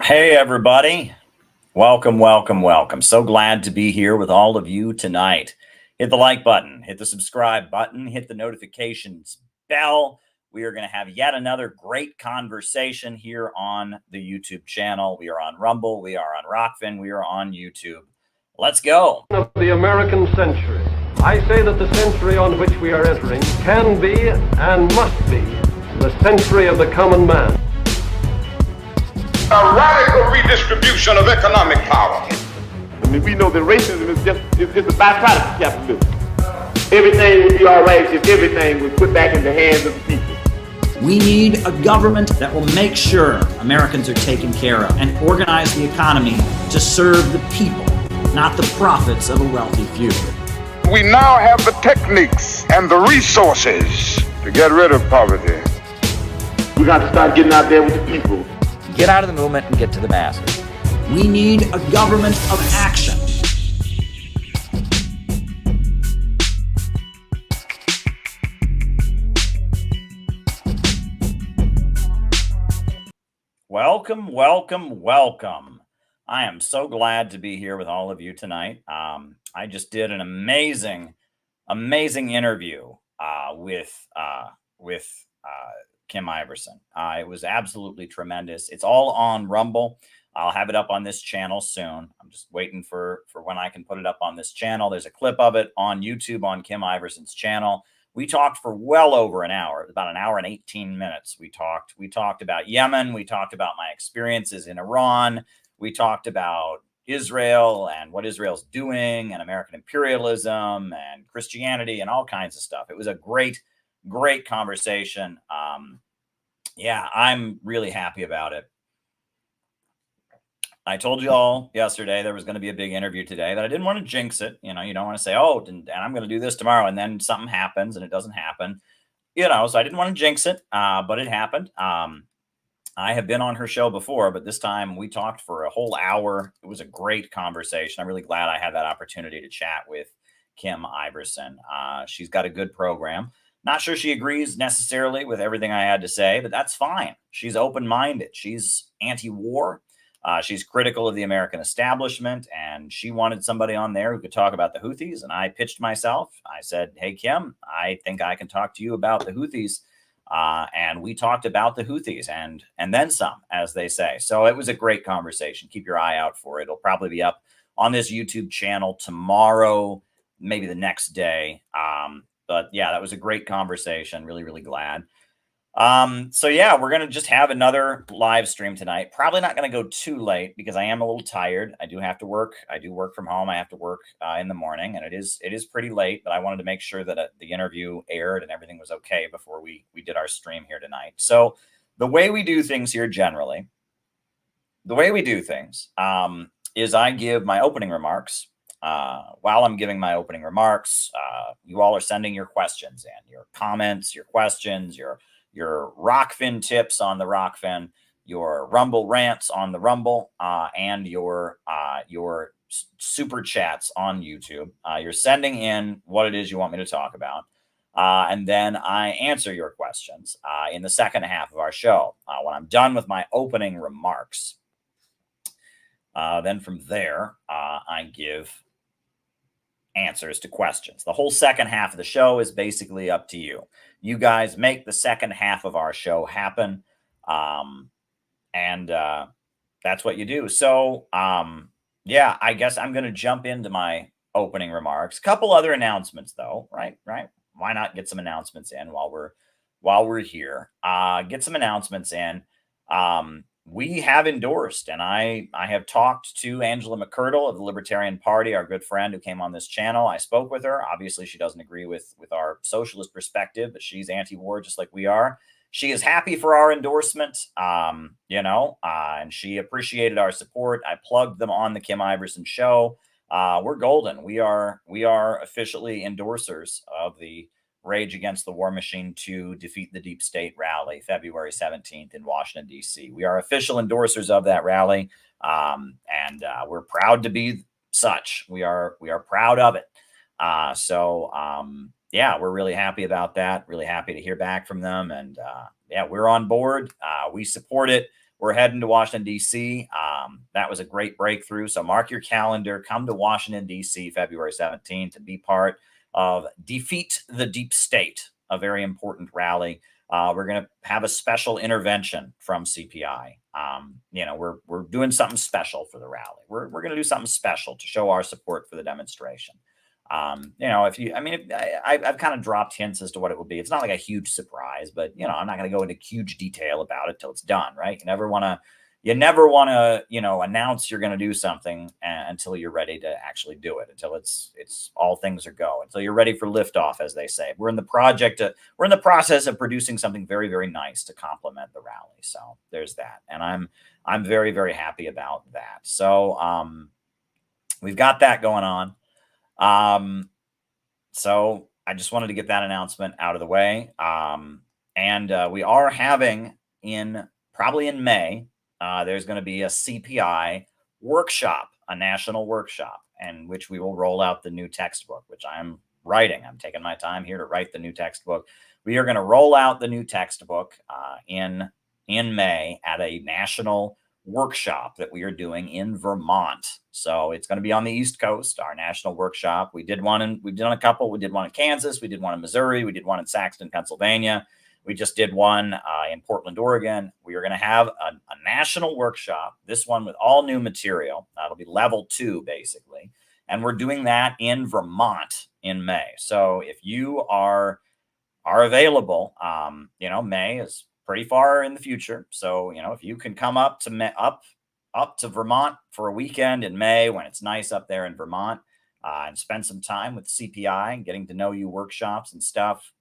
Hey, everybody. Welcome, welcome, welcome. So glad to be here with all of you tonight. Hit the like button, hit the subscribe button, hit the notifications bell. We are going to have yet another great conversation here on the YouTube channel. We are on Rumble, we are on Rockfin, we are on YouTube. Let's go. Of the American century. I say that the century on which we are entering can be and must be the century of the common man. A radical redistribution of economic power. I mean, we know that racism is just a byproduct of capitalism. Everything would be all right if everything was put back in the hands of the people. We need a government that will make sure Americans are taken care of and organize the economy to serve the people, not the profits of a wealthy few. We now have the techniques and the resources to get rid of poverty. We got to start getting out there with the people. Get out of the movement and get to the masses. We need a government of action. Welcome, welcome, welcome. I am so glad to be here with all of you tonight. I just did an amazing interview with Kim Iverson. It was absolutely tremendous. It's all on Rumble. I'll have it up on this channel soon. I'm just waiting for when I can put it up on this channel. There's a clip of it on YouTube on Kim Iverson's channel. We talked for well over an hour, about an hour and 18 minutes. We talked about Yemen. We talked about my experiences in Iran. We talked about Israel and what Israel's doing and American imperialism and Christianity and all kinds of stuff. It was a great conversation. Yeah, I'm really happy about it. I told you all yesterday there was going to be a big interview today, that I didn't want to jinx it. You know, you don't want to say, oh, and I'm going to do this tomorrow, and then something happens and it doesn't happen. You know, so I didn't want to jinx it, but it happened. I have been on her show before, but this time we talked for a whole hour. It was a great conversation. I'm really glad I had that opportunity to chat with Kim Iverson. She's got a good program. Not sure she agrees necessarily with everything I had to say, but that's fine. She's open-minded. She's anti-war. She's critical of the American establishment, and she wanted somebody on there who could talk about the Houthis. And I pitched myself. I said, hey, Kim, I think I can talk to you about the Houthis. And we talked about the Houthis and then some, as they say. So it was a great conversation. Keep your eye out for it. It'll probably be up on this YouTube channel tomorrow, maybe the next day. But yeah, that was a great conversation. Really, really glad. So yeah, we're going to just have another live stream tonight. Probably not going to go too late because I am a little tired. I do have to work. I do work from home. I have to work in the morning, and it is pretty late, but I wanted to make sure that the interview aired and everything was okay before we did our stream here tonight. So the way we do things here generally, is I give my opening remarks. While I'm giving my opening remarks, you all are sending your questions in, your comments, your questions, your Rockfin tips on the Rockfin, your Rumble rants on the Rumble, and your super chats on YouTube. You're sending in what it is you want me to talk about. And then I answer your questions in the second half of our show. When I'm done with my opening remarks, then from there, I give answers to questions. The whole second half of the show is basically up to you. You guys make the second half of our show happen. And that's what you do. So, yeah, I guess I'm going to jump into my opening remarks. Couple other announcements though, right? Why not get some announcements in while we're here? Get some announcements in. We have endorsed, and I have talked to Angela McCurdle of the Libertarian Party, our good friend who came on this channel. I spoke with her. Obviously, she doesn't agree with our socialist perspective, but she's anti-war just like we are. She is happy for our endorsement, and she appreciated our support. I plugged them on the Kim Iverson show. We're golden. We are officially endorsers of the Rage Against the War Machine to Defeat the Deep State rally, February 17th in Washington, D.C. We are official endorsers of that rally, and we're proud to be such. We are proud of it. Yeah, we're really happy about that. Really happy to hear back from them. And yeah, we're on board. We support it. we're heading to Washington, D.C. That was a great breakthrough. So mark your calendar. Come to Washington, D.C. February 17th to be part of Defeat the Deep State, a very important rally. We're going to have a special intervention from CPI. We're doing something special for the rally. We're going to do something special to show our support for the demonstration. I've kind of dropped hints as to what it will be. It's not like a huge surprise, but I'm not going to go into huge detail about it till it's done, right? You never want to, announce you're going to do something until you're ready to actually do it, until it's all things are go, until you're ready for liftoff, as they say. We're in the process of producing something very, very nice to complement the rally. So there's that. And I'm very, very happy about that. So we've got that going on. So I just wanted to get that announcement out of the way. And we are having probably in May, there's going to be a CPI workshop, a national workshop, in which we will roll out the new textbook, which I'm writing. I'm taking my time here to write the new textbook. We are going to roll out the new textbook in May at a national workshop that we are doing in Vermont. So it's going to be on the East Coast, our national workshop. We've done a couple. We did one in Kansas. We did one in Missouri. We did one in Saxton, Pennsylvania. We just did one in Portland, Oregon. We are going to have a national workshop, this one with all new material. That'll be level 2, basically. And we're doing that in Vermont in May. So if you are available, May is pretty far in the future. So, if you can come up to Vermont for a weekend in May when it's nice up there in Vermont and spend some time with CPI and getting to know you workshops and stuff,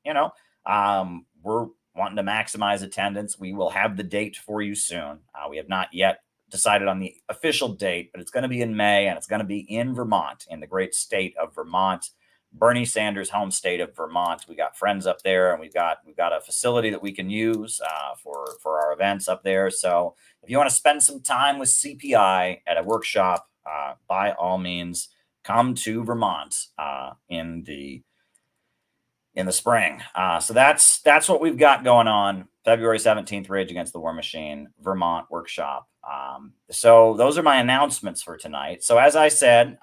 we're wanting to maximize attendance. We will have the date for you soon. We have not yet decided on the official date, but it's going to be in May, and it's going to be in Vermont, in the great state of Vermont, Bernie Sanders' home state of Vermont. We got friends up there, and we've got a facility that we can use for our events up there. So if you want to spend some time with CPI at a workshop, by all means, come to Vermont in the spring. So that's what we've got going on. February 17th, Rage Against the War Machine, Vermont workshop. So those are my announcements for tonight. So as I said,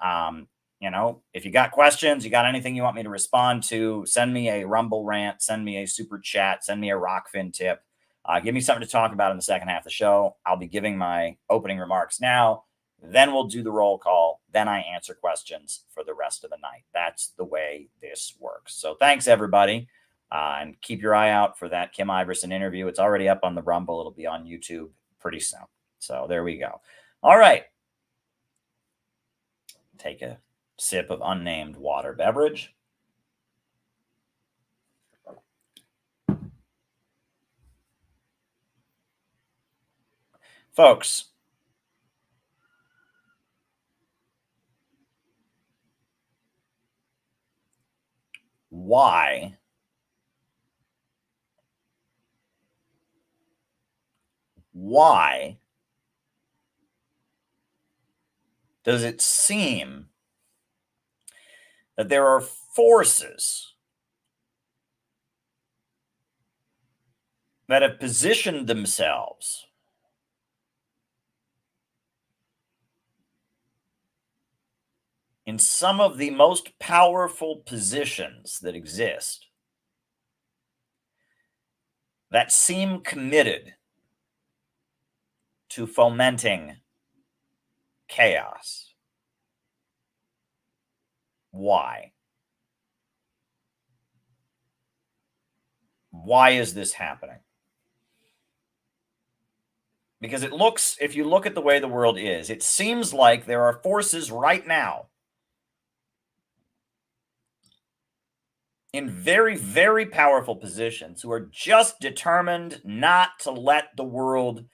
if you got questions, you got anything you want me to respond to, send me a Rumble rant, send me a super chat, send me a Rockfin tip. Give me something to talk about in the second half of the show. I'll be giving my opening remarks now. Then we'll do the roll call. Then I answer questions for the rest of the night. That's the way this works. So thanks, everybody. And keep your eye out for that Kim Iverson interview. It's already up on the Rumble. It'll be on YouTube pretty soon. So there we go. All right. Take a sip of unnamed water beverage. Folks, why does it seem that there are forces that have positioned themselves in some of the most powerful positions that exist, that seem committed to fomenting chaos? Why? Why is this happening? Because if you look at the way the world is, it seems like there are forces right now in very, very powerful positions who are just determined not to let the world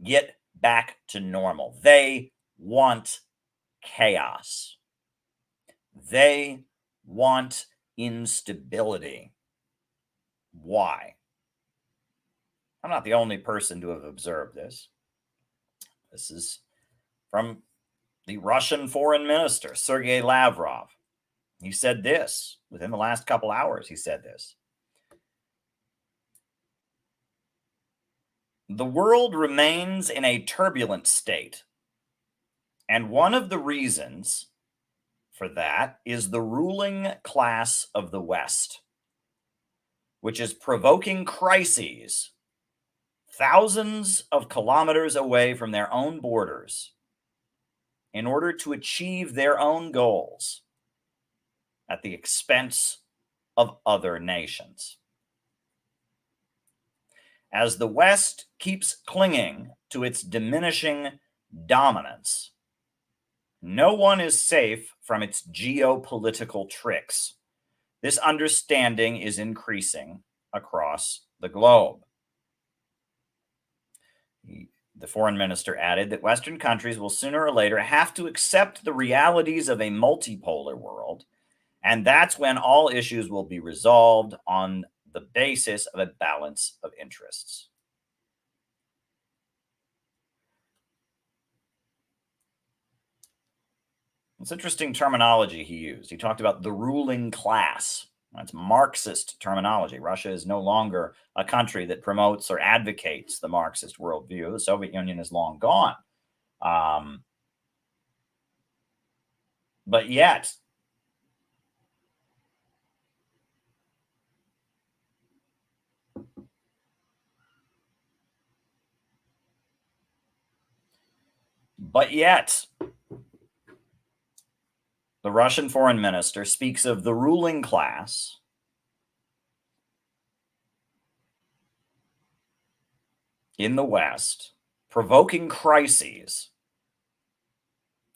get back to normal. They want chaos. They want instability. Why? I'm not the only person to have observed this. This is from the Russian foreign minister, Sergei Lavrov. He said this within the last couple hours. He said this. The world remains in a turbulent state. And one of the reasons for that is the ruling class of the West, which is provoking crises thousands of kilometers away from their own borders in order to achieve their own goals at the expense of other nations. As the West keeps clinging to its diminishing dominance, no one is safe from its geopolitical tricks. This understanding is increasing across the globe. The foreign minister added that Western countries will sooner or later have to accept the realities of a multipolar world, and that's when all issues will be resolved on the basis of a balance of interests. It's interesting terminology he used. He talked about the ruling class. That's Marxist terminology. Russia is no longer a country that promotes or advocates the Marxist worldview. The Soviet Union is long gone. But yet, the Russian foreign minister speaks of the ruling class in the West provoking crises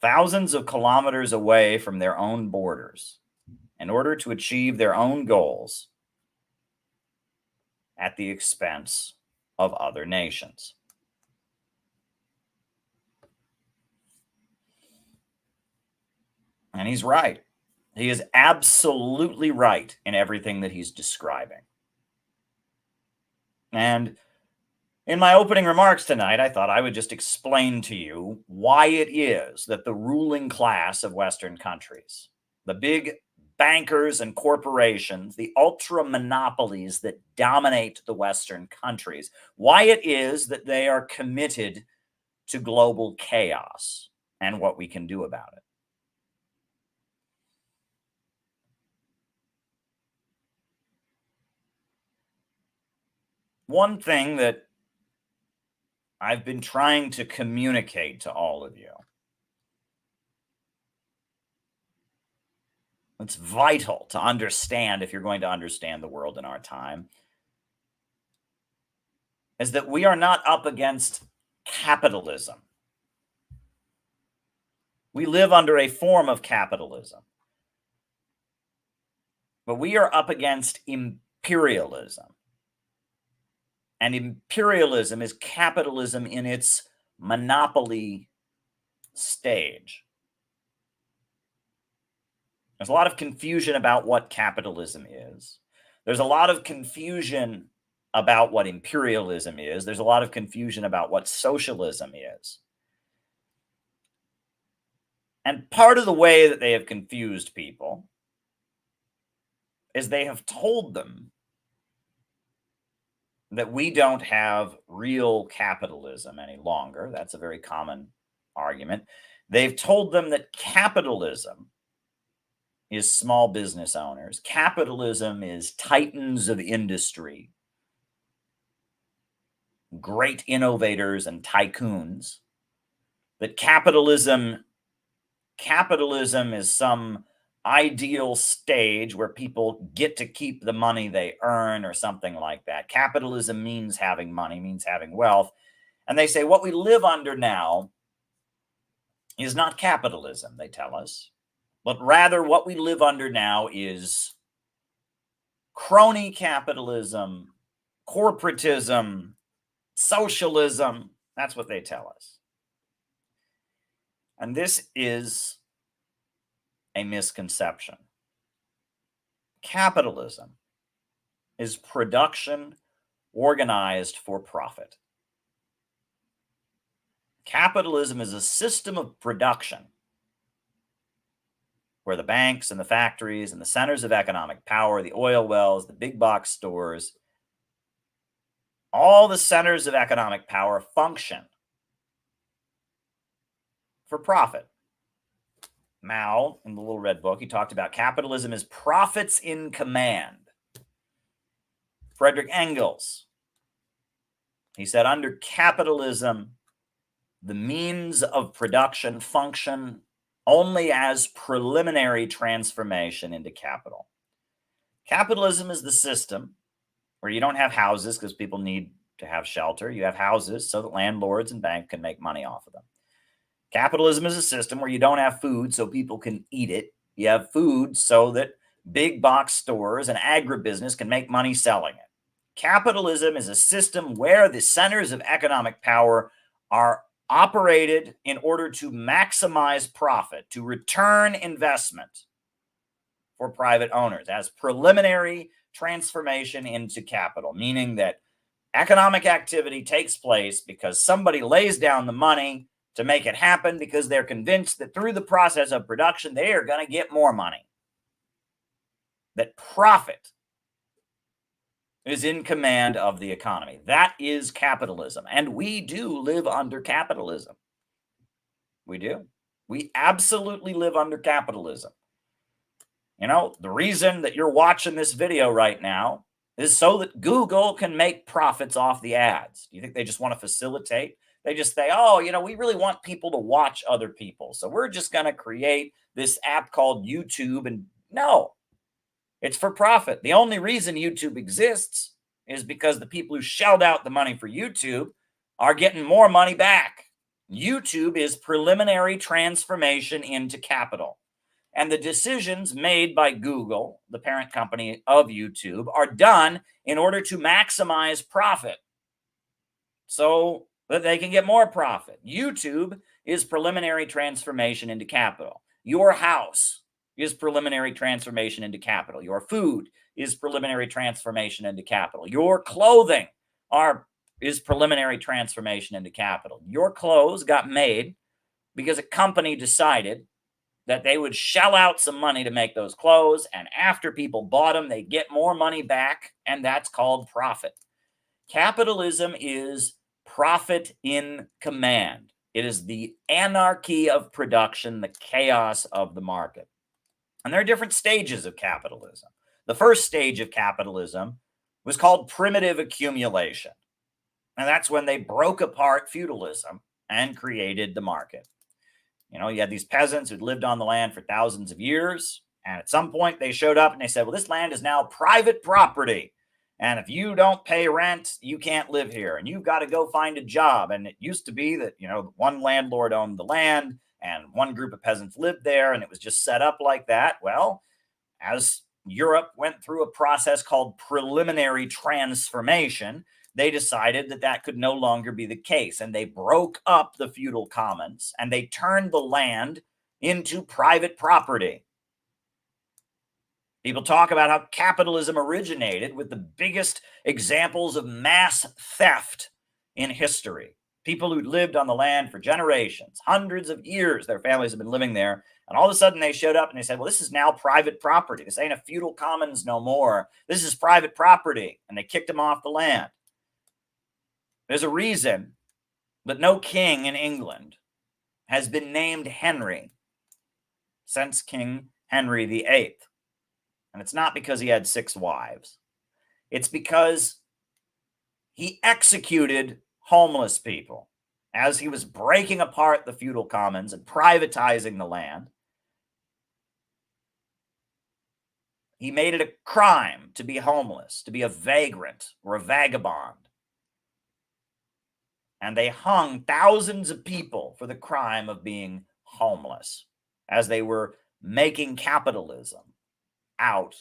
thousands of kilometers away from their own borders in order to achieve their own goals at the expense of other nations. And he's right. He is absolutely right in everything that he's describing. And in my opening remarks tonight, I thought I would just explain to you why it is that the ruling class of Western countries, the big bankers and corporations, the ultra monopolies that dominate the Western countries, why it is that they are committed to global chaos and what we can do about it. One thing that I've been trying to communicate to all of you, it's vital to understand if you're going to understand the world in our time, is that we are not up against capitalism. We live under a form of capitalism, but we are up against imperialism. And imperialism is capitalism in its monopoly stage. There's a lot of confusion about what capitalism is. There's a lot of confusion about what imperialism is. There's a lot of confusion about what socialism is. And part of the way that they have confused people is they have told them that we don't have real capitalism any longer. That's a very common argument. They've told them that capitalism is small business owners. Capitalism is titans of industry, great innovators and tycoons. That capitalism is some ideal stage where people get to keep the money they earn or something like that. Capitalism means having money, means having wealth. And they say what we live under now is not capitalism, they tell us, but rather what we live under now is crony capitalism, corporatism, socialism. That's what they tell us. And this is a misconception. Capitalism is production organized for profit. Capitalism is a system of production where the banks and the factories and the centers of economic power, the oil wells, the big box stores, All the centers of economic power function for profit. Mao, in the Little Red Book, he talked about capitalism as profits in command. Friedrich Engels, he said, under capitalism, the means of production function only as preliminary transformation into capital. Capitalism is the system where you don't have houses because people need to have shelter. You have houses so that landlords and banks can make money off of them. Capitalism is a system where you don't have food so people can eat it. You have food so that big box stores and agribusiness can make money selling it. Capitalism is a system where the centers of economic power are operated in order to maximize profit, to return investment for private owners as preliminary transformation into capital, meaning that economic activity takes place because somebody lays down the money to make it happen because they're convinced that through the process of production, they are going to get more money. That profit is in command of the economy. That is capitalism. And we do live under capitalism. We do. We absolutely live under capitalism. You know, the reason that you're watching this video right now is so that Google can make profits off the ads. Do you think they just want to facilitate? They just say, oh, you know, we really want people to watch other people, so we're just going to create this app called YouTube. And no, it's for profit. The only reason YouTube exists is because the people who shelled out the money for YouTube are getting more money back. YouTube is preliminary transformation into capital. And the decisions made by Google, the parent company of YouTube, are done in order to maximize profit so that they can get more profit. YouTube is preliminary transformation into capital. Your house is preliminary transformation into capital. Your food is preliminary transformation into capital. Your clothing is preliminary transformation into capital. Your clothes got made because a company decided that they would shell out some money to make those clothes, and after people bought them, they get more money back, and that's called profit. Capitalism is profit in command. It is the anarchy of production, the chaos of the market. And there are different stages of capitalism. The first stage of capitalism was called primitive accumulation. And that's when they broke apart feudalism and created the market. You know, you had these peasants who'd lived on the land for thousands of years. And at some point they showed up and they said, well, this land is now private property. And if you don't pay rent, you can't live here. And you've got to go find a job. And it used to be that, you know, one landlord owned the land and one group of peasants lived there. And it was just set up like that. Well, as Europe went through a process called preliminary transformation, they decided that that could no longer be the case. And they broke up the feudal commons and they turned the land into private property. People talk about how capitalism originated with the biggest examples of mass theft in history. People who'd lived on the land for generations, hundreds of years, their families have been living there. And all of a sudden they showed up and they said, well, this is now private property. This ain't a feudal commons no more. This is private property. And they kicked them off the land. There's a reason that no king in England has been named Henry since King Henry VIII. And it's not because he had 6 wives. It's because he executed homeless people as he was breaking apart the feudal commons and privatizing the land. He made it a crime to be homeless, to be a vagrant or a vagabond. And they hung thousands of people for the crime of being homeless as they were making capitalism out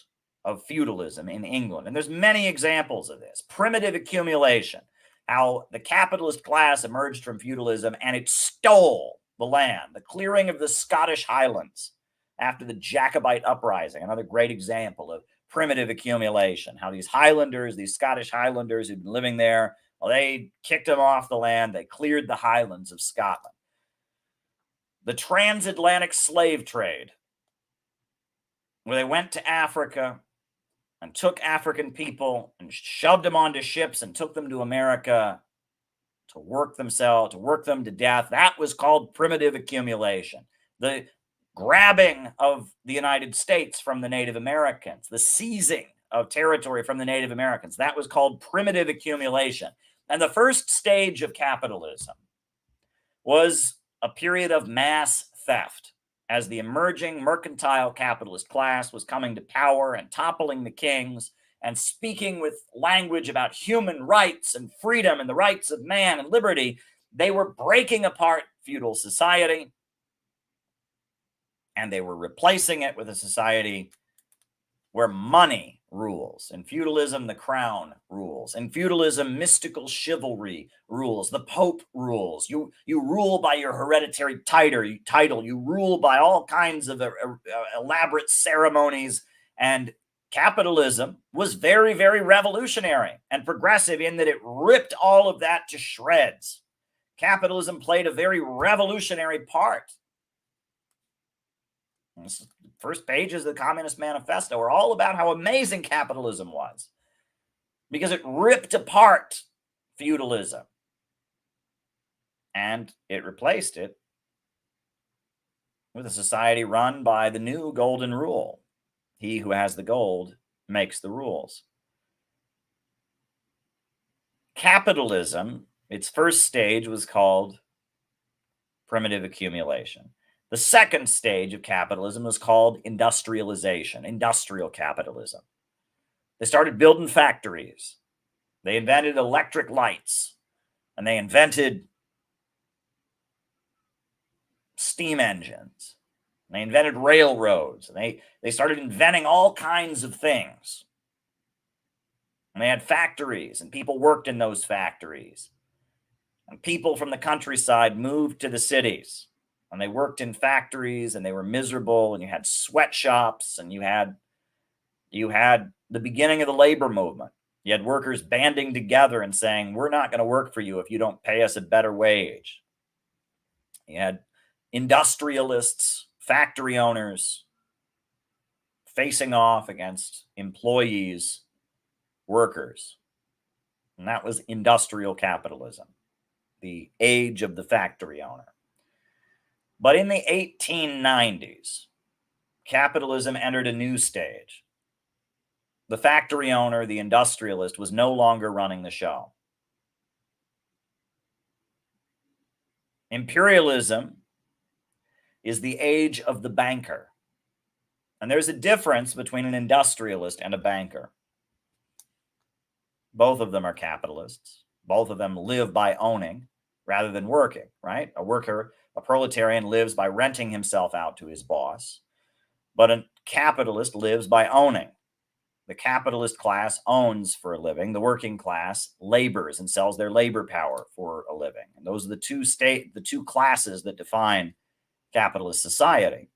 of feudalism in England. And there's many examples of this. Primitive accumulation, how the capitalist class emerged from feudalism and it stole the land, the clearing of the Scottish Highlands after the Jacobite uprising, another great example of primitive accumulation, how these Highlanders, these Scottish Highlanders who'd been living there, well, they kicked them off the land, they cleared the Highlands of Scotland. The transatlantic slave trade, where they went to Africa and took African people and shoved them onto ships and took them to America to work them to death. That was called primitive accumulation. The grabbing of the United States from the Native Americans, the seizing of territory from the Native Americans, that was called primitive accumulation. And the first stage of capitalism was a period of mass theft as the emerging mercantile capitalist class was coming to power and toppling the kings and speaking with language about human rights and freedom and the rights of man and liberty. They were breaking apart feudal society, and they were replacing it with a society where money rules. In feudalism, the crown rules. In feudalism, mystical chivalry rules. The Pope rules. You rule by your hereditary title. You rule by all kinds of elaborate ceremonies. And capitalism was very, very revolutionary and progressive in that it ripped all of that to shreds. Capitalism played a very revolutionary part. The first pages of the Communist Manifesto are all about how amazing capitalism was because it ripped apart feudalism and it replaced it with a society run by the new golden rule. He who has the gold makes the rules. Capitalism, its first stage was called primitive accumulation. The second stage of capitalism was called industrialization, industrial capitalism. They started building factories. They invented electric lights, and they invented steam engines. They invented railroads. And they started inventing all kinds of things. And they had factories, and people worked in those factories. And people from the countryside moved to the cities. And they worked in factories and they were miserable, and you had sweatshops, and you had the beginning of the labor movement. You had workers banding together and saying, we're not going to work for you if you don't pay us a better wage. You had industrialists, factory owners facing off against employees, workers. And that was industrial capitalism, the age of the factory owner. But in the 1890s, capitalism entered a new stage. The factory owner, the industrialist, was no longer running the show. Imperialism is the age of the banker. And there's a difference between an industrialist and a banker. Both of them are capitalists. Both of them live by owning rather than working, right? A proletarian lives by renting himself out to his boss, but a capitalist lives by owning. The capitalist class owns for a living. The working class labors and sells their labor power for a living. And those are the two classes that define capitalist society.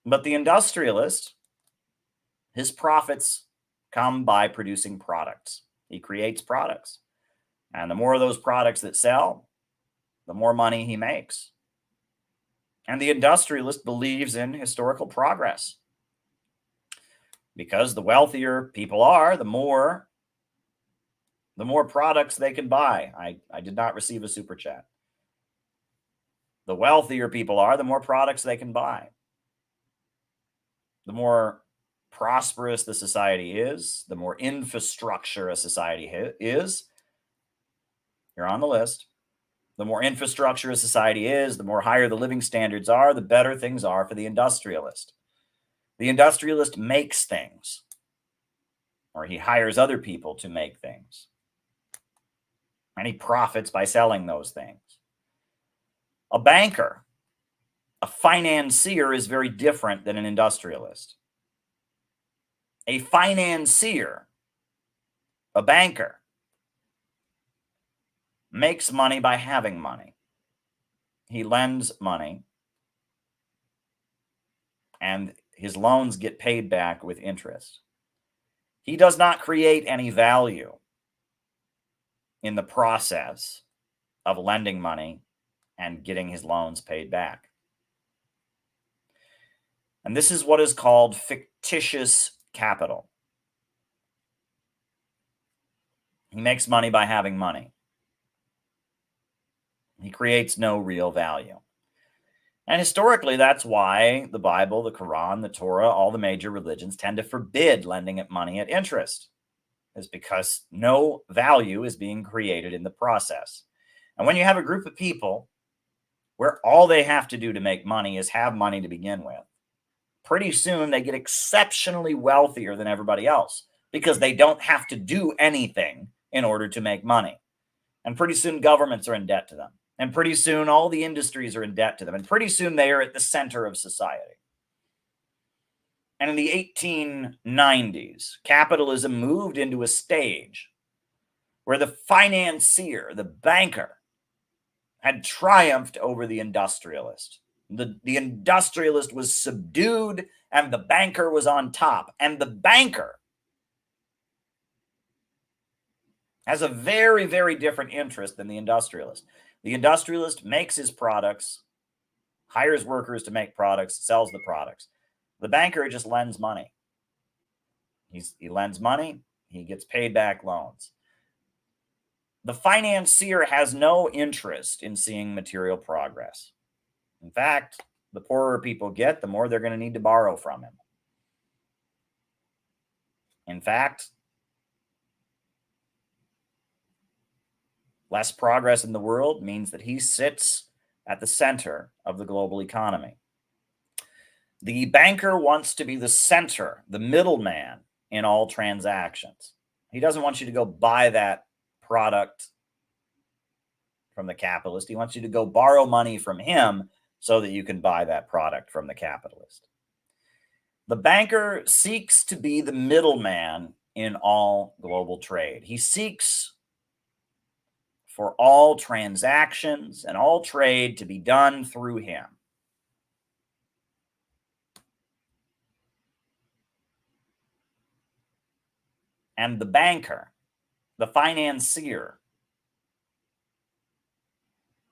But the industrialist, his profits come by producing products. He creates products. And the more of those products that sell, the more money he makes. And the industrialist believes in historical progress. Because the wealthier people are, the more products they can buy. I did not receive a super chat. The wealthier people are, the more products they can buy. The more prosperous the society is, the more infrastructure a society is. You're on the list. The more infrastructure a society is, the more higher the living standards are, the better things are for the industrialist. The industrialist makes things, or he hires other people to make things. And he profits by selling those things. A banker, a financier is very different than an industrialist. A financier, a banker, makes money by having money. He lends money, and his loans get paid back with interest. He does not create any value in the process of lending money and getting his loans paid back. And this is what is called fictitious capital. He makes money by having money. He creates no real value. And historically, that's why the Bible, the Quran, the Torah, all the major religions tend to forbid lending money at interest, is because no value is being created in the process. And when you have a group of people where all they have to do to make money is have money to begin with, pretty soon they get exceptionally wealthier than everybody else because they don't have to do anything in order to make money. And pretty soon governments are in debt to them. And pretty soon all the industries are in debt to them. And pretty soon they are at the center of society. And in the 1890s, capitalism moved into a stage where the financier, the banker, had triumphed over the industrialist. The industrialist was subdued and the banker was on top. And the banker has a very, very different interest than the industrialist. The industrialist makes his products, hires workers to make products, sells the products. The banker just lends money. He lends money, he gets paid back loans. The financier has no interest in seeing material progress. In fact, the poorer people get, the more they're going to need to borrow from him. In fact, less progress in the world means that he sits at the center of the global economy. The banker wants to be the center, the middleman in all transactions. He doesn't want you to go buy that product from the capitalist. He wants you to go borrow money from him so that you can buy that product from the capitalist. The banker seeks to be the middleman in all global trade. He seeks for all transactions and all trade to be done through him. And the banker, the financier,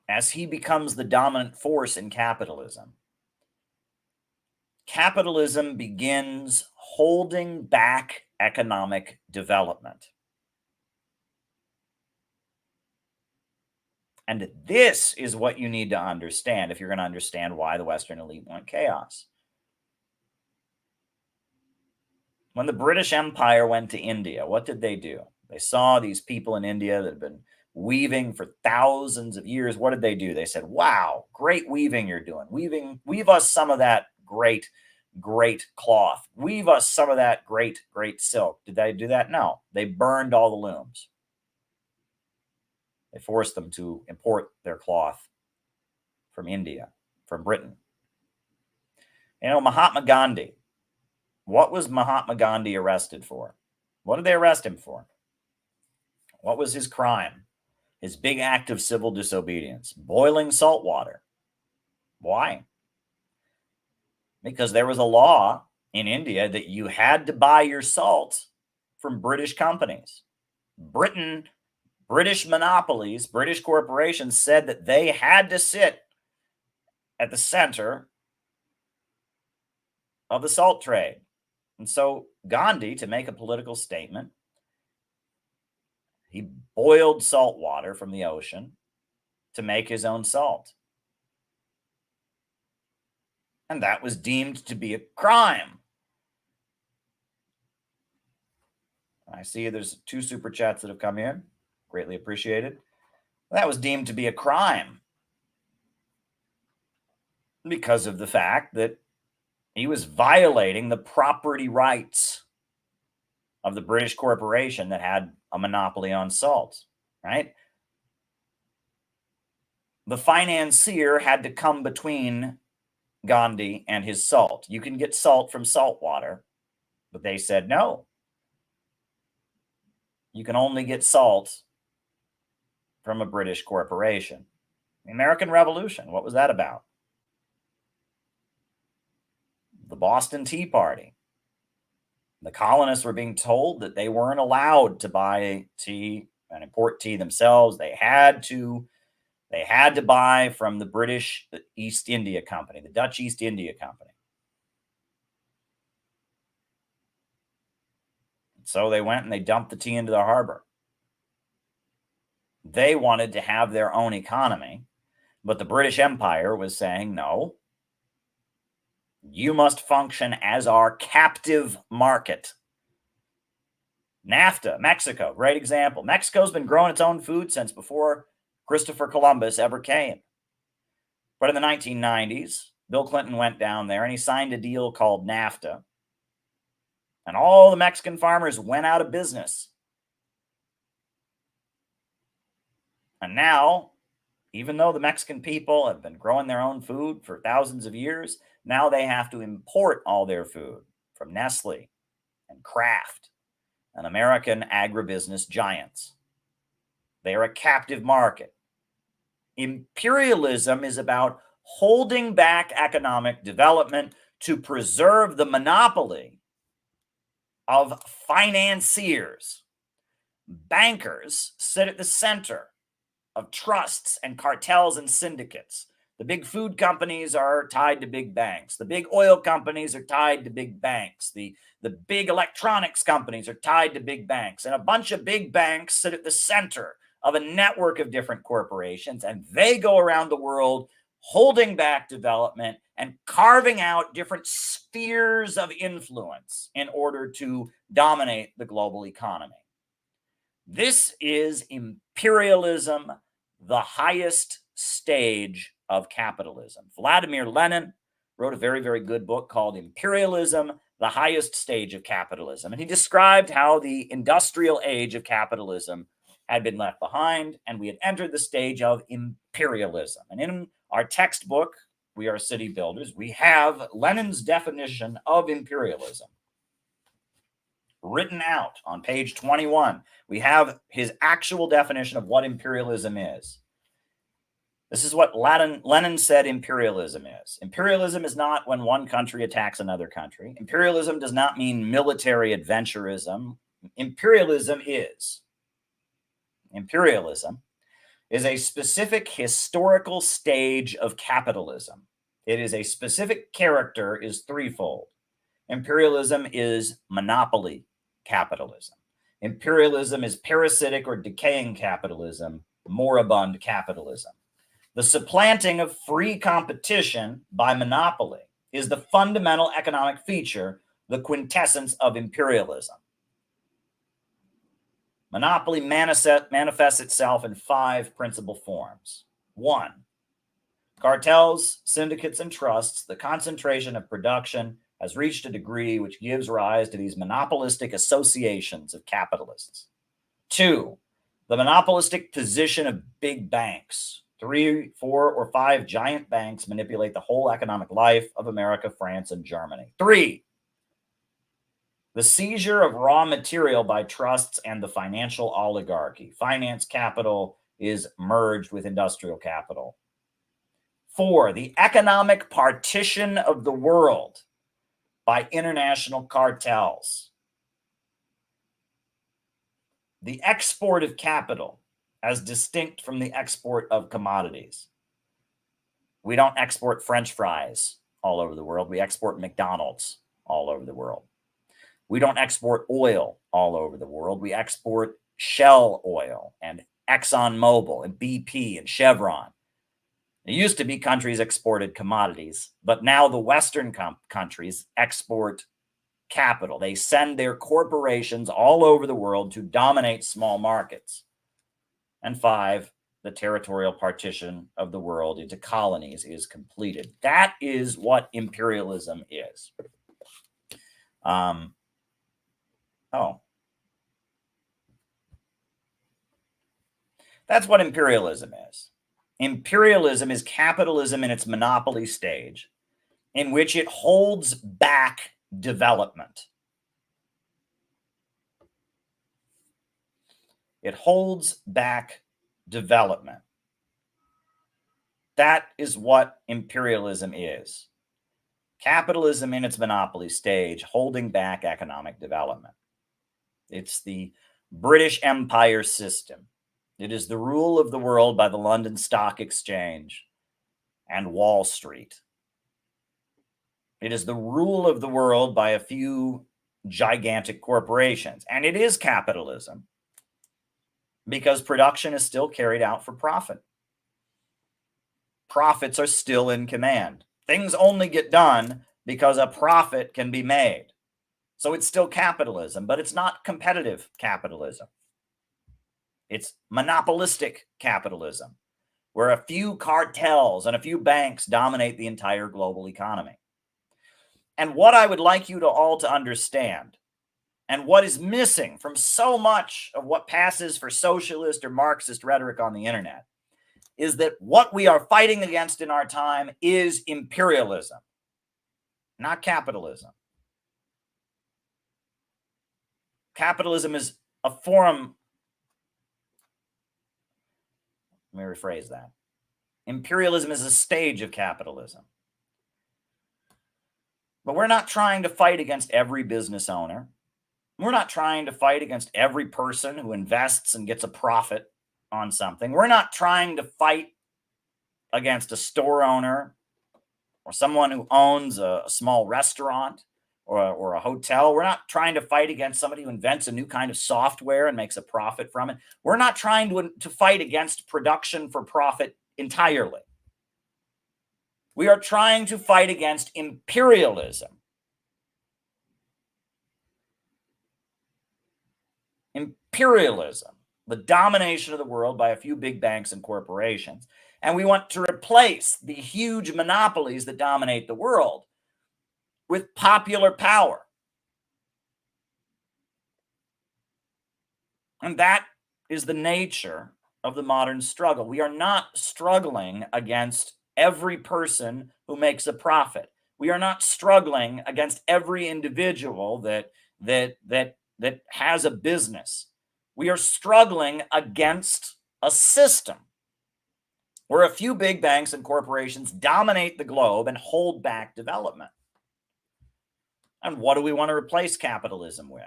as he becomes the dominant force in capitalism, capitalism begins holding back economic development. And this is what you need to understand if you're going to understand why the Western elite want chaos. When the British Empire went to India, what did they do? They saw these people in India that had been weaving for thousands of years. What did they do? They said, wow, great weaving you're doing. Weave us some of that great cloth. Weave us some of that great silk. Did they do that? No. They burned all the looms. They forced them to import their cloth from India, from Britain. You know, Mahatma Gandhi. What was Mahatma Gandhi arrested for? What did they arrest him for? What was his crime? His big act of civil disobedience. Boiling salt water. Why? Because there was a law in India that you had to buy your salt from British companies. British monopolies, British corporations said that they had to sit at the center of the salt trade. And so Gandhi, to make a political statement, he boiled salt water from the ocean to make his own salt. And that was deemed to be a crime. I see there's 2 super chats that have come in. Greatly appreciated. That was deemed to be a crime because of the fact that he was violating the property rights of the British corporation that had a monopoly on salt, right? The financier had to come between Gandhi and his salt. You can get salt from salt water, but they said no. You can only get salt from a British corporation. The American Revolution, what was that about? The Boston Tea Party. The colonists were being told that they weren't allowed to buy tea and import tea themselves. They had to buy from the British East India Company, the Dutch East India Company. So they went and they dumped the tea into the harbor. They wanted to have their own economy, but the British Empire was saying, no, you must function as our captive market. NAFTA, Mexico, great example. Mexico's been growing its own food since before Christopher Columbus ever came. But in the 1990s, Bill Clinton went down there and he signed a deal called NAFTA. And all the Mexican farmers went out of business. And now, even though the Mexican people have been growing their own food for thousands of years, now they have to import all their food from Nestle and Kraft and American agribusiness giants. They are a captive market. Imperialism is about holding back economic development to preserve the monopoly of financiers. Bankers sit at the center of trusts and cartels and syndicates. The big food companies are tied to big banks. The big oil companies are tied to big banks. The big electronics companies are tied to big banks. And a bunch of big banks sit at the center of a network of different corporations, and they go around the world holding back development and carving out different spheres of influence in order to dominate the global economy. This is imperialism, the highest stage of capitalism. Vladimir Lenin wrote a very, very good book called Imperialism, the Highest Stage of Capitalism. And he described how the industrial age of capitalism had been left behind, and we had entered the stage of imperialism. And in our textbook, We Are City Builders, we have Lenin's definition of imperialism written out on page 21. We have his actual definition of what imperialism is. This is what Lenin said imperialism is. Imperialism is not when one country attacks another country. Imperialism does not mean military adventurism. Imperialism is a specific historical stage of capitalism. It is a specific character, is threefold. Imperialism is monopoly capitalism. Imperialism is parasitic or decaying capitalism, moribund capitalism. The supplanting of free competition by monopoly is the fundamental economic feature, the quintessence of imperialism. Monopoly manifests itself in 5 principal forms. 1, cartels, syndicates, and trusts. The concentration of production has reached a degree which gives rise to these monopolistic associations of capitalists. 2, the monopolistic position of big banks. 3, 4, or 5 giant banks manipulate the whole economic life of America, France, and Germany. 3, the seizure of raw material by trusts and the financial oligarchy. Finance capital is merged with industrial capital. 4, the economic partition of the world by international cartels. The export of capital as distinct from the export of commodities. We don't export French fries all over the world. We export McDonald's all over the world. We don't export oil all over the world. We export Shell Oil and ExxonMobil and BP and Chevron. It used to be countries exported commodities, but now the Western countries export capital. They send their corporations all over the world to dominate small markets. And 5, the territorial partition of the world into colonies is completed. That is what imperialism is. That's what imperialism is. Imperialism is capitalism in its monopoly stage, in which it holds back development. It holds back development. That is what imperialism is. Capitalism in its monopoly stage, holding back economic development. It's the British Empire system. It is the rule of the world by the London Stock Exchange and Wall Street. It is the rule of the world by a few gigantic corporations. And it is capitalism because production is still carried out for profit. Profits are still in command. Things only get done because a profit can be made. So it's still capitalism, but it's not competitive capitalism. It's monopolistic capitalism, where a few cartels and a few banks dominate the entire global economy. And what I would like you to all to understand, and what is missing from so much of what passes for socialist or Marxist rhetoric on the internet, is that what we are fighting against in our time is imperialism, not capitalism. Capitalism is a form. Let me rephrase that. Imperialism is a stage of capitalism. But we're not trying to fight against every business owner. We're not trying to fight against every person who invests and gets a profit on something. We're not trying to fight against a store owner or someone who owns a small restaurant or a hotel. We're not trying to fight against somebody who invents a new kind of software and makes a profit from it. We're not trying to fight against production for profit entirely. We are trying to fight against imperialism. Imperialism, the domination of the world by a few big banks and corporations. And we want to replace the huge monopolies that dominate the world with popular power. And that is the nature of the modern struggle. We are not struggling against every person who makes a profit. We are not struggling against every individual that has a business. We are struggling against a system where a few big banks and corporations dominate the globe and hold back development. And what do we want to replace capitalism with?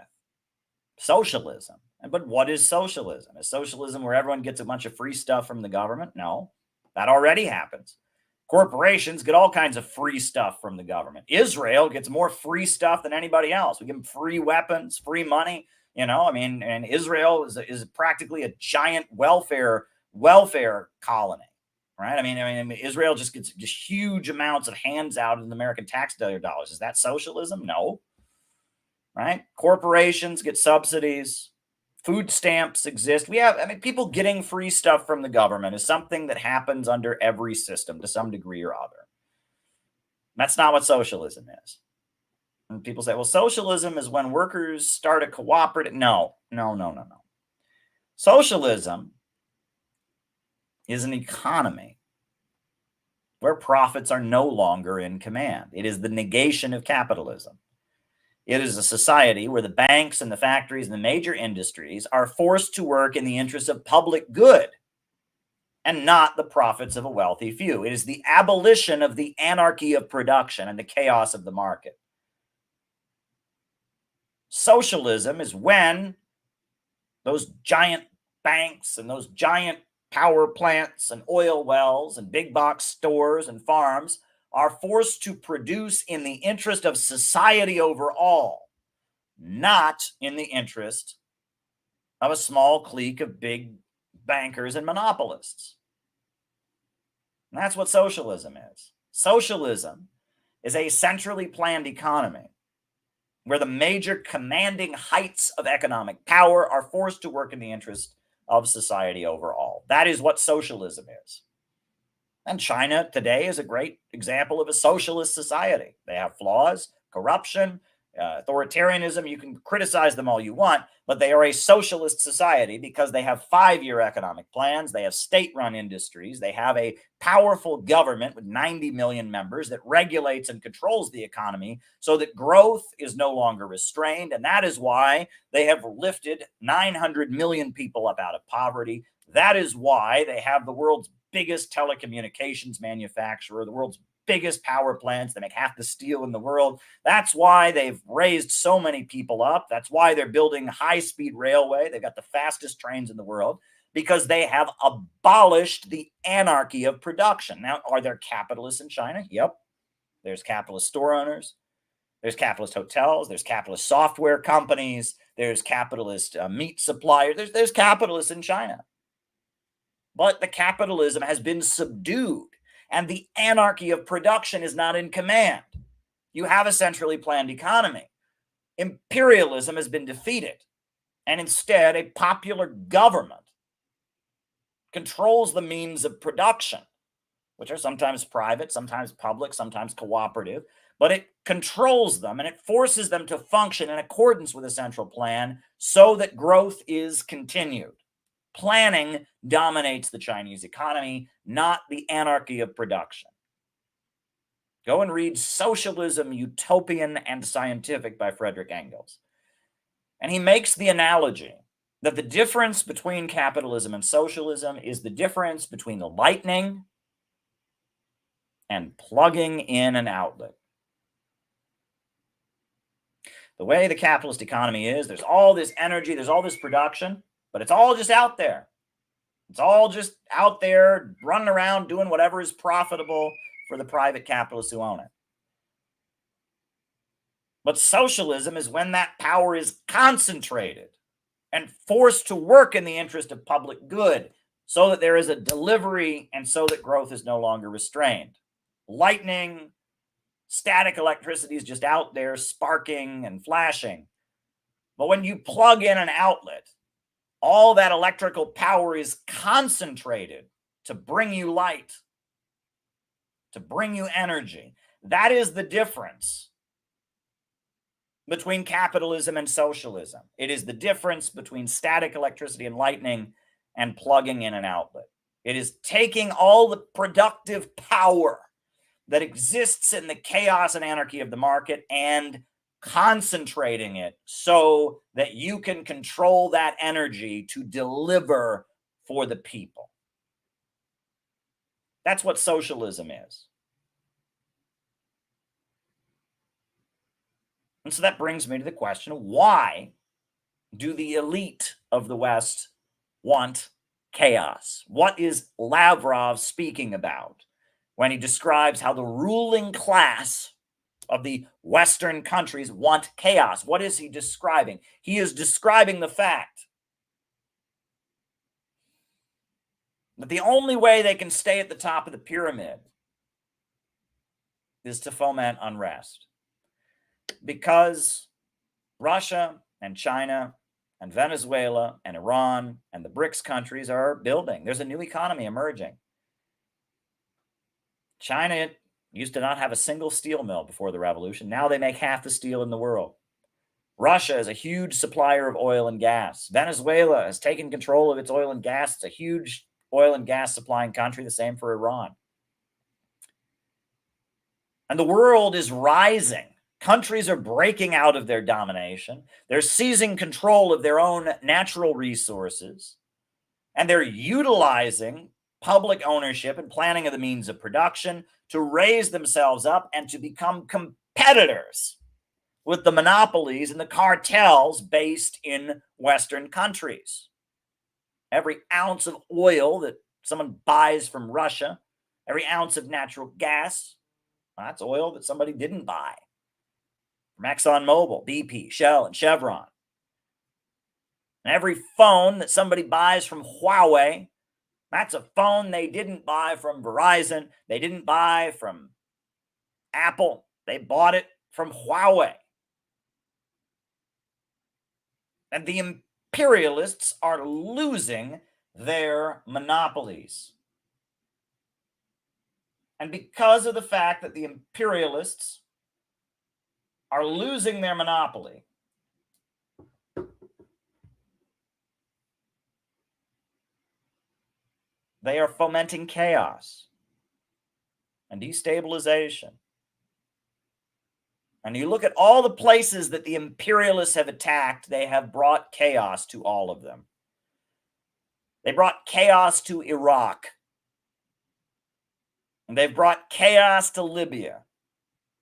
Socialism. But what is socialism? Is socialism where everyone gets a bunch of free stuff from the government? No, that already happens. Corporations get all kinds of free stuff from the government. Israel gets more free stuff than anybody else. We give them free weapons, free money. And Israel is practically a giant welfare colony, right? I mean, Israel just gets just huge amounts of hands out in the American taxpayer dollars. Is that socialism? No, right? Corporations get subsidies. Food stamps exist. People getting free stuff from the government is something that happens under every system to some degree or other. That's not what socialism is. And people say, well, socialism is when workers start a cooperative. No. Socialism is an economy where profits are no longer in command. It is the negation of capitalism. It is a society where the banks and the factories and the major industries are forced to work in the interest of public good and not the profits of a wealthy few. It is the abolition of the anarchy of production and the chaos of the market. Socialism is when those giant banks and those giant power plants and oil wells and big box stores and farms are forced to produce in the interest of society overall, not in the interest of a small clique of big bankers and monopolists. And that's what socialism is. Socialism is a centrally planned economy where the major commanding heights of economic power are forced to work in the interest of society overall. That is what socialism is. And China today is a great example of a socialist society. They have flaws, corruption, authoritarianism. You can criticize them all you want, but they are a socialist society because they have 5-year economic plans. They have state-run industries. They have a powerful government with 90 million members that regulates and controls the economy so that growth is no longer restrained. And that is why they have lifted 900 million people up out of poverty. That is why they have the world's biggest telecommunications manufacturer, the world's biggest power plants. They make half the steel in the world. That's why they've raised so many people up. That's why they're building high-speed railway. They've got the fastest trains in the world because they have abolished the anarchy of production. Now, are there capitalists in China? Yep. There's capitalist store owners. There's capitalist hotels, there's capitalist software companies, there's capitalist meat suppliers, there's capitalists in China. But the capitalism has been subdued, and the anarchy of production is not in command. You have a centrally planned economy. Imperialism has been defeated, and instead a popular government controls the means of production, which are sometimes private, sometimes public, sometimes cooperative, but it controls them and it forces them to function in accordance with a central plan so that growth is continued. Planning dominates the Chinese economy, not the anarchy of production. Go and read Socialism, Utopian and Scientific by Friedrich Engels. And he makes the analogy that the difference between capitalism and socialism is the difference between the lightning and plugging in an outlet. The way the capitalist economy is, there's all this energy, there's all this production, but it's all just out there. It's all just out there running around doing whatever is profitable for the private capitalists who own it. But socialism is when that power is concentrated and forced to work in the interest of public good so that there is a delivery and so that growth is no longer restrained. Lightning, static electricity is just out there sparking and flashing. But when you plug in an outlet, all that electrical power is concentrated to bring you light, to bring you energy. That is the difference between capitalism and socialism. It is the difference between static electricity and lightning and plugging in an outlet. It is taking all the productive power that exists in the chaos and anarchy of the market and concentrating it so that you can control that energy to deliver for the people. That's what socialism is. And so that brings me to the question of why do the elite of the West want chaos? What is Lavrov speaking about when he describes how the ruling class of the Western countries want chaos? What is he describing? He is describing the fact that the only way they can stay at the top of the pyramid is to foment unrest. Because Russia and China and Venezuela and Iran and the BRICS countries are building. There's a new economy emerging. China used to not have a single steel mill before the revolution. Now they make half the steel in the world. Russia is a huge supplier of oil and gas. Venezuela has taken control of its oil and gas. It's a huge oil and gas supplying country, the same for Iran. And the world is rising. Countries are breaking out of their domination. They're seizing control of their own natural resources. And they're utilizing public ownership and planning of the means of production to raise themselves up and to become competitors with the monopolies and the cartels based in Western countries. Every ounce of oil that someone buys from Russia, every ounce of natural gas, that's oil that somebody didn't buy. From ExxonMobil, BP, Shell, and Chevron. And every phone that somebody buys from Huawei, that's a phone they didn't buy from Verizon. They didn't buy from Apple. They bought it from Huawei. And the imperialists are losing their monopolies. And because of the fact that the imperialists are losing their monopoly, they are fomenting chaos and destabilization. And you look at all the places that the imperialists have attacked, they have brought chaos to all of them. They brought chaos to Iraq. And they've brought chaos to Libya.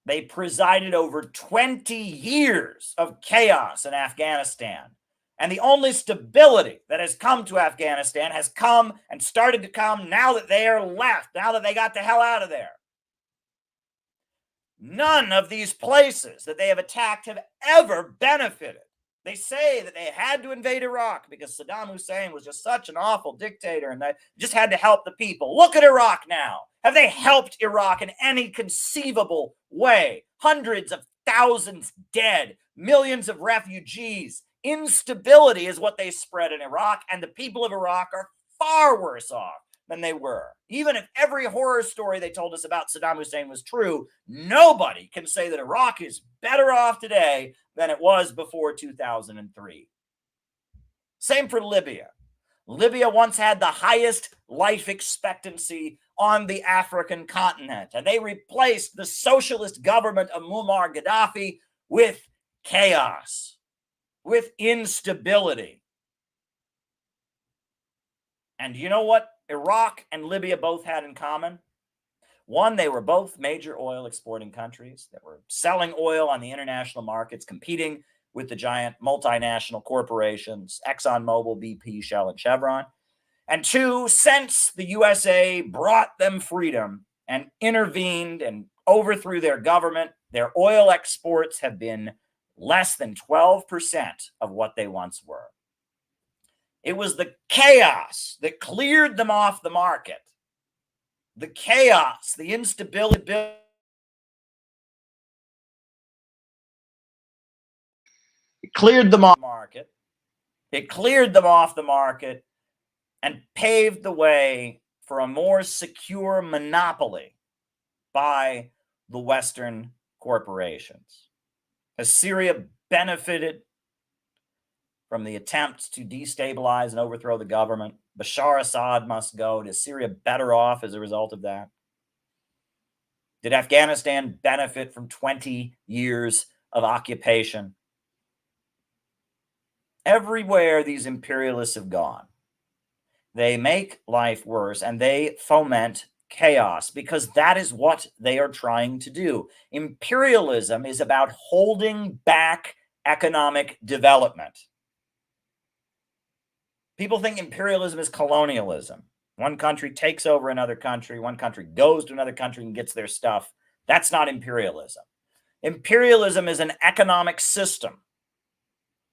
They presided over 20 years of chaos in Afghanistan. And the only stability that has come to Afghanistan has come and started to come now that they are left, now that they got the hell out of there. None of these places that they have attacked have ever benefited. They say that they had to invade Iraq because Saddam Hussein was just such an awful dictator and they just had to help the people. Look at Iraq now. Have they helped Iraq in any conceivable way? Hundreds of thousands dead, millions of refugees. Instability is what they spread in Iraq, and the people of Iraq are far worse off than they were. Even if every horror story they told us about Saddam Hussein was true, nobody can say that Iraq is better off today than it was before 2003. Same for Libya. Libya once had the highest life expectancy on the African continent, and they replaced the socialist government of Muammar Gaddafi with chaos, with instability. And you know what Iraq and Libya both had in common? One, they were both major oil exporting countries that were selling oil on the international markets, competing with the giant multinational corporations, ExxonMobil, BP, Shell, and Chevron. And two, since the USA brought them freedom and intervened and overthrew their government, their oil exports have been less than 12% of what they once were. It was the chaos that cleared them off the market. The chaos, the instability. It cleared them off the market. It cleared them off the market and paved the way for a more secure monopoly by the Western corporations. Has Syria benefited from the attempt to destabilize and overthrow the government? Bashar Assad must go. Is Syria better off as a result of that? Did Afghanistan benefit from 20 years of occupation? Everywhere these imperialists have gone, they make life worse and they foment chaos because that is what they are trying to do. Imperialism is about holding back economic development. People think imperialism is colonialism. One country takes over another country. One country goes to another country and gets their stuff. That's not imperialism. Imperialism is an economic system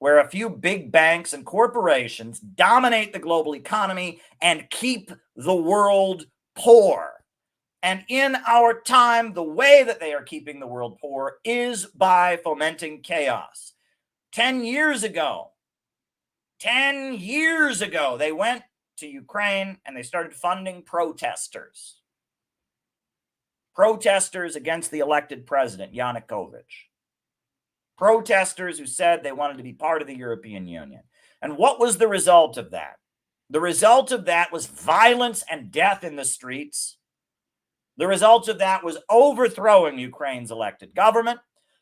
where a few big banks and corporations dominate the global economy and keep the world poor. And in our time, the way that they are keeping the world poor is by fomenting chaos. 10 years ago, they went to Ukraine and they started funding protesters. Protesters against the elected president, Yanukovych. Protesters who said they wanted to be part of the European Union. And what was the result of that? The result of that was violence and death in the streets. The result of that was overthrowing Ukraine's elected government.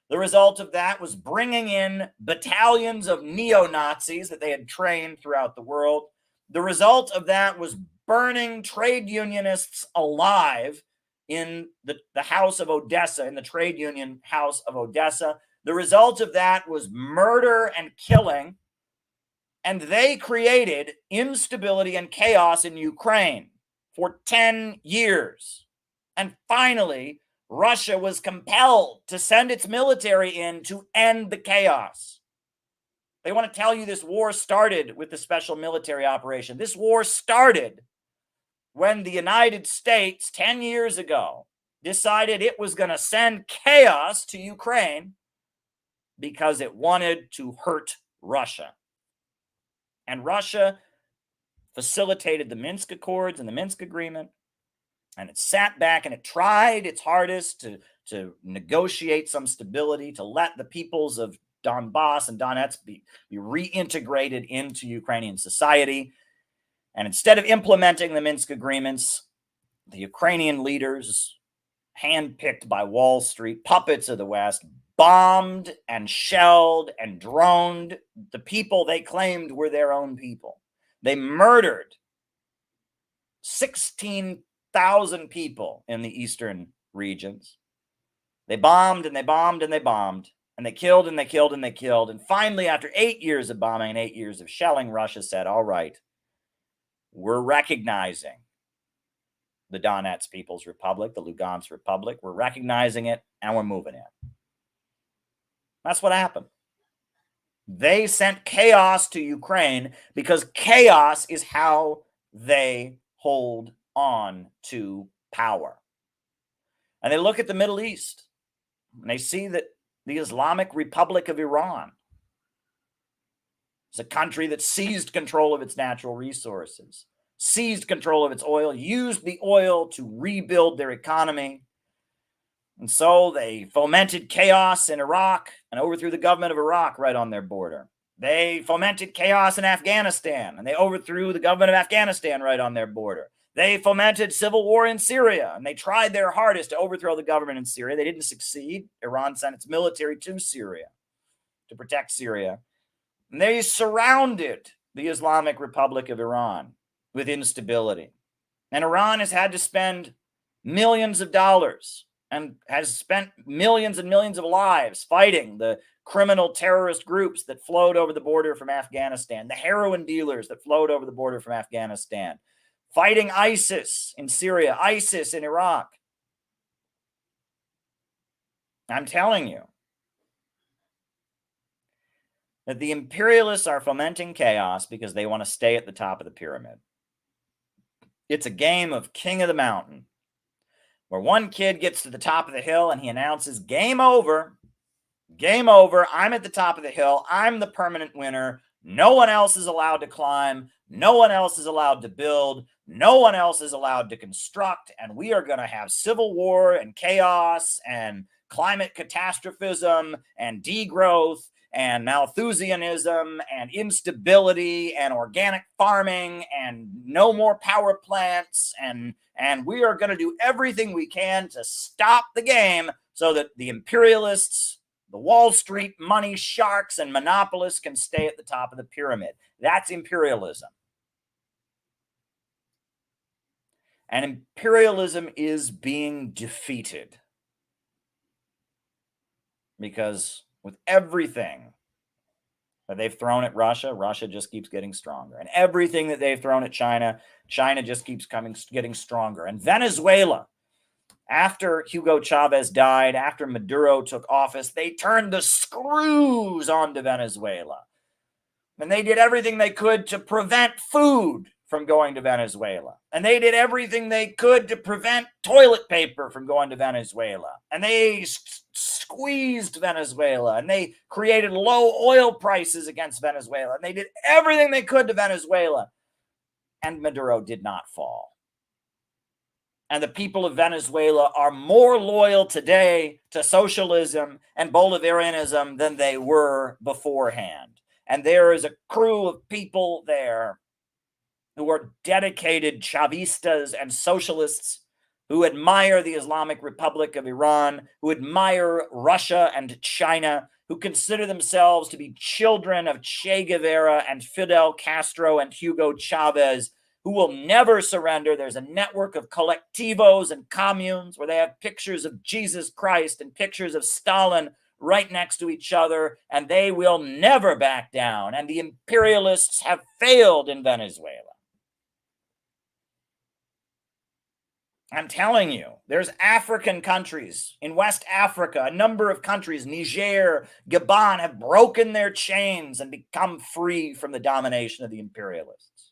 The result of that was bringing in battalions of neo-Nazis that they had trained throughout the world. The result of that was burning trade unionists alive in the house of Odessa, in the trade union house of Odessa. The result of that was murder and killing. And they created instability and chaos in Ukraine for 10 years. And finally, Russia was compelled to send its military in to end the chaos. They want to tell you this war started with the special military operation. This war started when the United States 10 years ago decided it was going to send chaos to Ukraine because it wanted to hurt Russia. And Russia facilitated the Minsk Accords and the Minsk Agreement. And it sat back and it tried its hardest to negotiate some stability, to let the peoples of Donbass and Donetsk be reintegrated into Ukrainian society. And instead of implementing the Minsk agreements, the Ukrainian leaders, handpicked by Wall Street, puppets of the West, bombed and shelled and droned the people they claimed were their own people. They murdered 16,000 people in the eastern regions. They bombed and they bombed and they bombed, and they killed and they killed and they killed. And finally, after 8 years of bombing and 8 years of shelling, Russia said, all right, we're recognizing the Donetsk People's Republic, the Lugansk Republic. We're recognizing it, and we're moving in. That's what happened. They sent chaos to Ukraine because chaos is how they hold on to power. And they look at the Middle East and they see that the Islamic Republic of Iran is a country that seized control of its natural resources, seized control of its oil, used the oil to rebuild their economy. And so they fomented chaos in Iraq and overthrew the government of Iraq right on their border. They fomented chaos in Afghanistan and they overthrew the government of Afghanistan right on their border. They fomented civil war in Syria and they tried their hardest to overthrow the government in Syria. They didn't succeed. Iran sent its military to Syria to protect Syria. And they surrounded the Islamic Republic of Iran with instability. And Iran has had to spend millions of dollars and has spent millions and millions of lives fighting the criminal terrorist groups that flowed over the border from Afghanistan, the heroin dealers that flowed over the border from Afghanistan, fighting ISIS in Syria, ISIS in Iraq. I'm telling you that the imperialists are fomenting chaos because they want to stay at the top of the pyramid. It's a game of king of the mountain, where one kid gets to the top of the hill and he announces, game over, I'm at the top of the hill, I'm the permanent winner, no one else is allowed to climb, no one else is allowed to build, no one else is allowed to construct, and we are going to have civil war and chaos and climate catastrophism and degrowth and Malthusianism and instability and organic farming and no more power plants. And we are going to do everything we can to stop the game so that the imperialists, the Wall Street money sharks and monopolists can stay at the top of the pyramid. That's imperialism. And imperialism is being defeated because with everything that they've thrown at Russia, Russia just keeps getting stronger. And everything that they've thrown at China, China just keeps getting stronger. And Venezuela, after Hugo Chavez died, after Maduro took office, they turned the screws onto Venezuela. And they did everything they could to prevent food from going to Venezuela. And they did everything they could to prevent toilet paper from going to Venezuela. And they squeezed Venezuela. And they created low oil prices against Venezuela. And they did everything they could to Venezuela. And Maduro did not fall. And the people of Venezuela are more loyal today to socialism and Bolivarianism than they were beforehand. And there is a crew of people there who are dedicated Chavistas and socialists who admire the Islamic Republic of Iran, who admire Russia and China, who consider themselves to be children of Che Guevara and Fidel Castro and Hugo Chavez, who will never surrender. There's a network of collectivos and communes where they have pictures of Jesus Christ and pictures of Stalin right next to each other, and they will never back down. And the imperialists have failed in Venezuela. I'm telling you, there's African countries in West Africa, a number of countries, Niger, Gabon, have broken their chains and become free from the domination of the imperialists.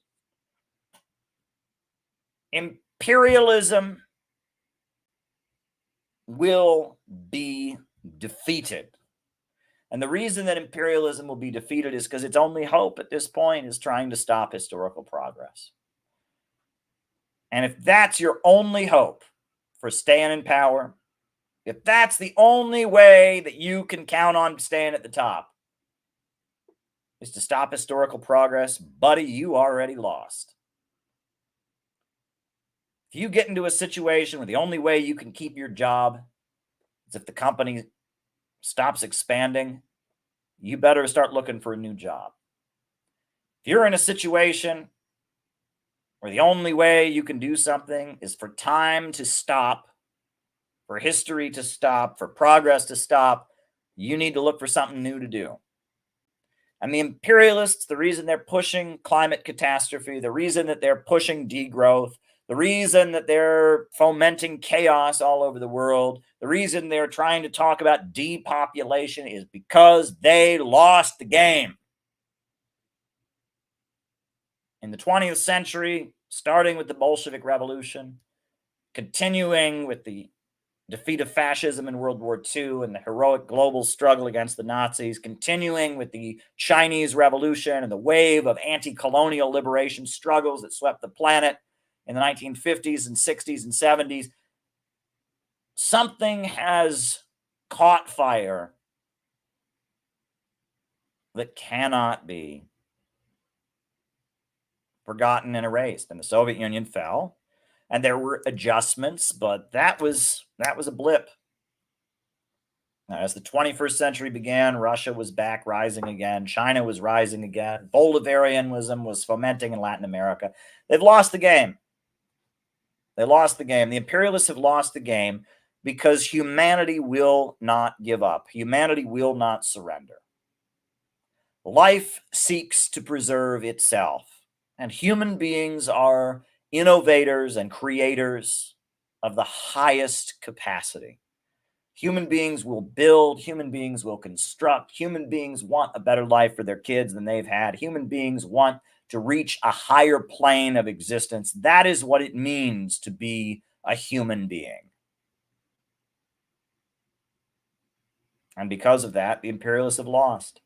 Imperialism will be defeated. And the reason that imperialism will be defeated is because its only hope at this point is trying to stop historical progress. And if that's your only hope for staying in power, if that's the only way that you can count on staying at the top, is to stop historical progress, buddy, you already lost. If you get into a situation where the only way you can keep your job is if the company stops expanding, you better start looking for a new job. If you're in a situation where the only way you can do something is for time to stop, for history to stop, for progress to stop, you need to look for something new to do. And the imperialists, the reason they're pushing climate catastrophe, the reason that they're pushing degrowth, The reason that they're fomenting chaos all over the world, the reason they're trying to talk about depopulation is because they lost the game. In the 20th century, starting with the Bolshevik Revolution, continuing with the defeat of fascism in World War II and the heroic global struggle against the Nazis, continuing with the Chinese Revolution and the wave of anti-colonial liberation struggles that swept the planet in the 1950s and 60s and 70s, something has caught fire that cannot be forgotten and erased. And the Soviet Union fell, and there were adjustments, but that was a blip. Now, as the 21st century began, Russia was back rising again. China was rising again. Bolivarianism was fomenting in Latin America. They've lost the game. They lost the game. The imperialists have lost the game because humanity will not give up. Humanity will not surrender. Life seeks to preserve itself, and human beings are innovators and creators of the highest capacity. Human beings will build, human beings will construct, human beings want a better life for their kids than they've had. Human beings want to reach a higher plane of existence. That is what it means to be a human being. And because of that, the imperialists have lost.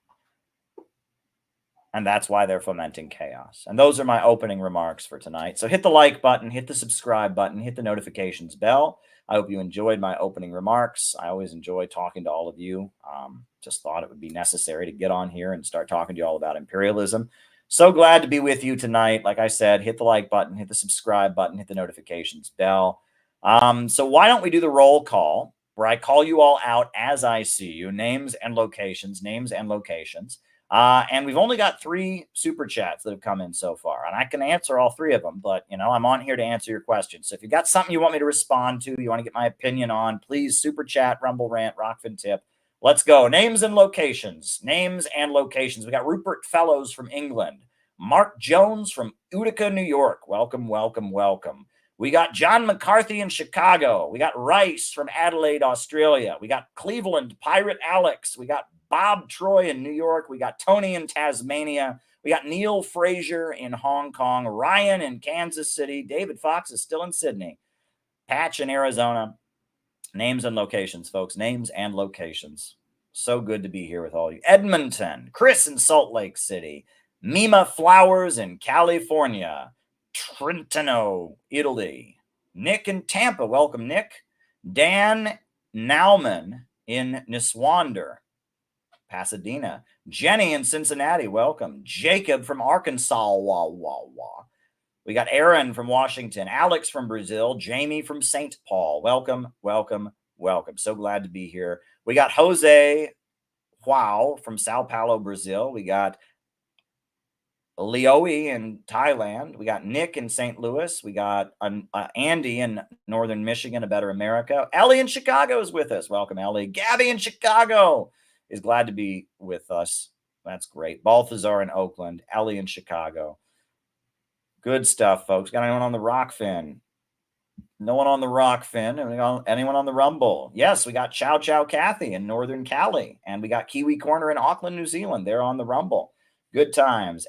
And that's why they're fomenting chaos. And those are my opening remarks for tonight. So hit the like button, hit the subscribe button, hit the notifications bell. I hope you enjoyed my opening remarks. I always enjoy talking to all of you. Just thought it would be necessary to get on here and start talking to you all about imperialism. So glad to be with you tonight. Like I said, hit the like button, hit the subscribe button, hit the notifications bell. So why don't we do the roll call, where I call you all out as I see you, names and locations, names and locations. And we've only got 3 super chats that have come in so far, and I can answer all 3 of them, but I'm on here to answer your questions. So if you got something you want me to respond to, you want to get my opinion on, please super chat, rumble rant, rockfin tip. Let's go. Names and locations. Names and locations. We got Rupert Fellows from England. Mark Jones from Utica, New York. Welcome, welcome, welcome. We got John McCarthy in Chicago. We got Rice from Adelaide, Australia. We got Cleveland, Pirate Alex. We got Bob Troy in New York. We got Tony in Tasmania. We got Neil Frazier in Hong Kong. Ryan in Kansas City. David Fox is still in Sydney. Patch in Arizona. Names and locations, folks. Names and locations. So good to be here with all of you. Edmonton. Chris in Salt Lake City. Mima Flowers in California. Trentino, Italy. Nick in Tampa. Welcome, Nick. Dan Nauman in Niswander, Pasadena. Jenny in Cincinnati. Welcome. Jacob from Arkansas. We got Aaron from Washington. Alex from Brazil. Jamie from St. Paul. Welcome, welcome, welcome. So glad to be here. We got Jose Huao from Sao Paulo, Brazil. We got Leoi in Thailand. We got Nick in St. Louis. We got Andy in Northern Michigan, A Better America. Ellie in Chicago is with us. Welcome, Ellie. Gabby in Chicago is glad to be with us. That's great. Balthazar in Oakland. Ellie in Chicago. Good stuff, folks. Got anyone on the Rockfin? No one on the Rockfin. Anyone on the Rumble? Yes, we got Chow Chow Kathy in Northern Cali. And we got Kiwi Corner in Auckland, New Zealand. They're on the Rumble. Good times.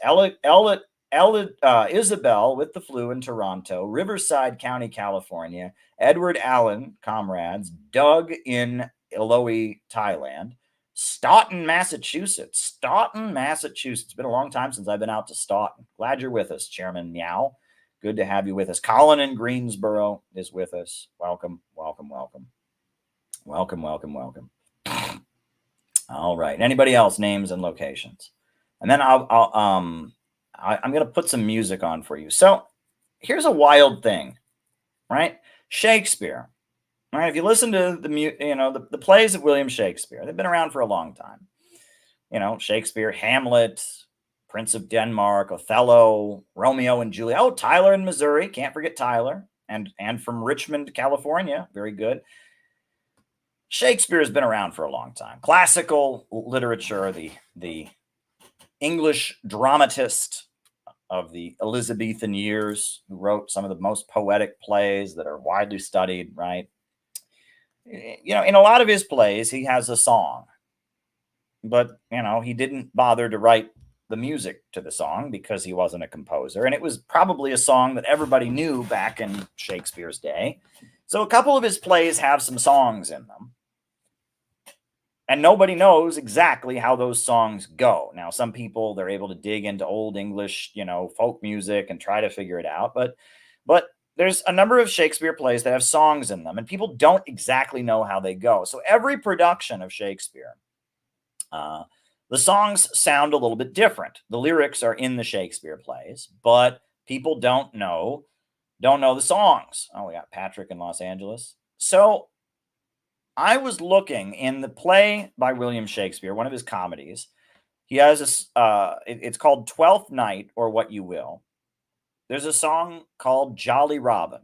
Isabel with the flu in Toronto. Riverside County, California. Edward Allen, comrades. Doug in Eloe, Thailand. Staunton, Massachusetts. Staunton, Massachusetts. It's been a long time since I've been out to Staunton. Glad you're with us, Chairman Meow. Good to have you with us. Colin in Greensboro is with us. Welcome, welcome, welcome. Welcome, welcome, welcome. All right. Anybody else? Names and locations. And then I'm going to put some music on for you. So here's a wild thing, right? Shakespeare. All right, if you listen to the plays of William Shakespeare, they've been around for a long time. Shakespeare, Hamlet, Prince of Denmark, Othello, Romeo and Juliet. Oh, Tyler in Missouri. Can't forget Tyler. And from Richmond, California. Very good. Shakespeare has been around for a long time. Classical literature, the English dramatist, of the Elizabethan years, who wrote some of the most poetic plays that are widely studied, right? In a lot of his plays, he has a song, but, he didn't bother to write the music to the song because he wasn't a composer. And it was probably a song that everybody knew back in Shakespeare's day. So a couple of his plays have some songs in them. And nobody knows exactly how those songs go. Now, some people, they're able to dig into old English, folk music and try to figure it out. But there's a number of Shakespeare plays that have songs in them, and people don't exactly know how they go. So every production of Shakespeare, the songs sound a little bit different. The lyrics are in the Shakespeare plays, but people don't know the songs. Oh, we got Patrick in Los Angeles. So I was looking in the play by William Shakespeare, one of his comedies. He has this, it's called Twelfth Night, or What You Will. There's a song called Jolly Robin.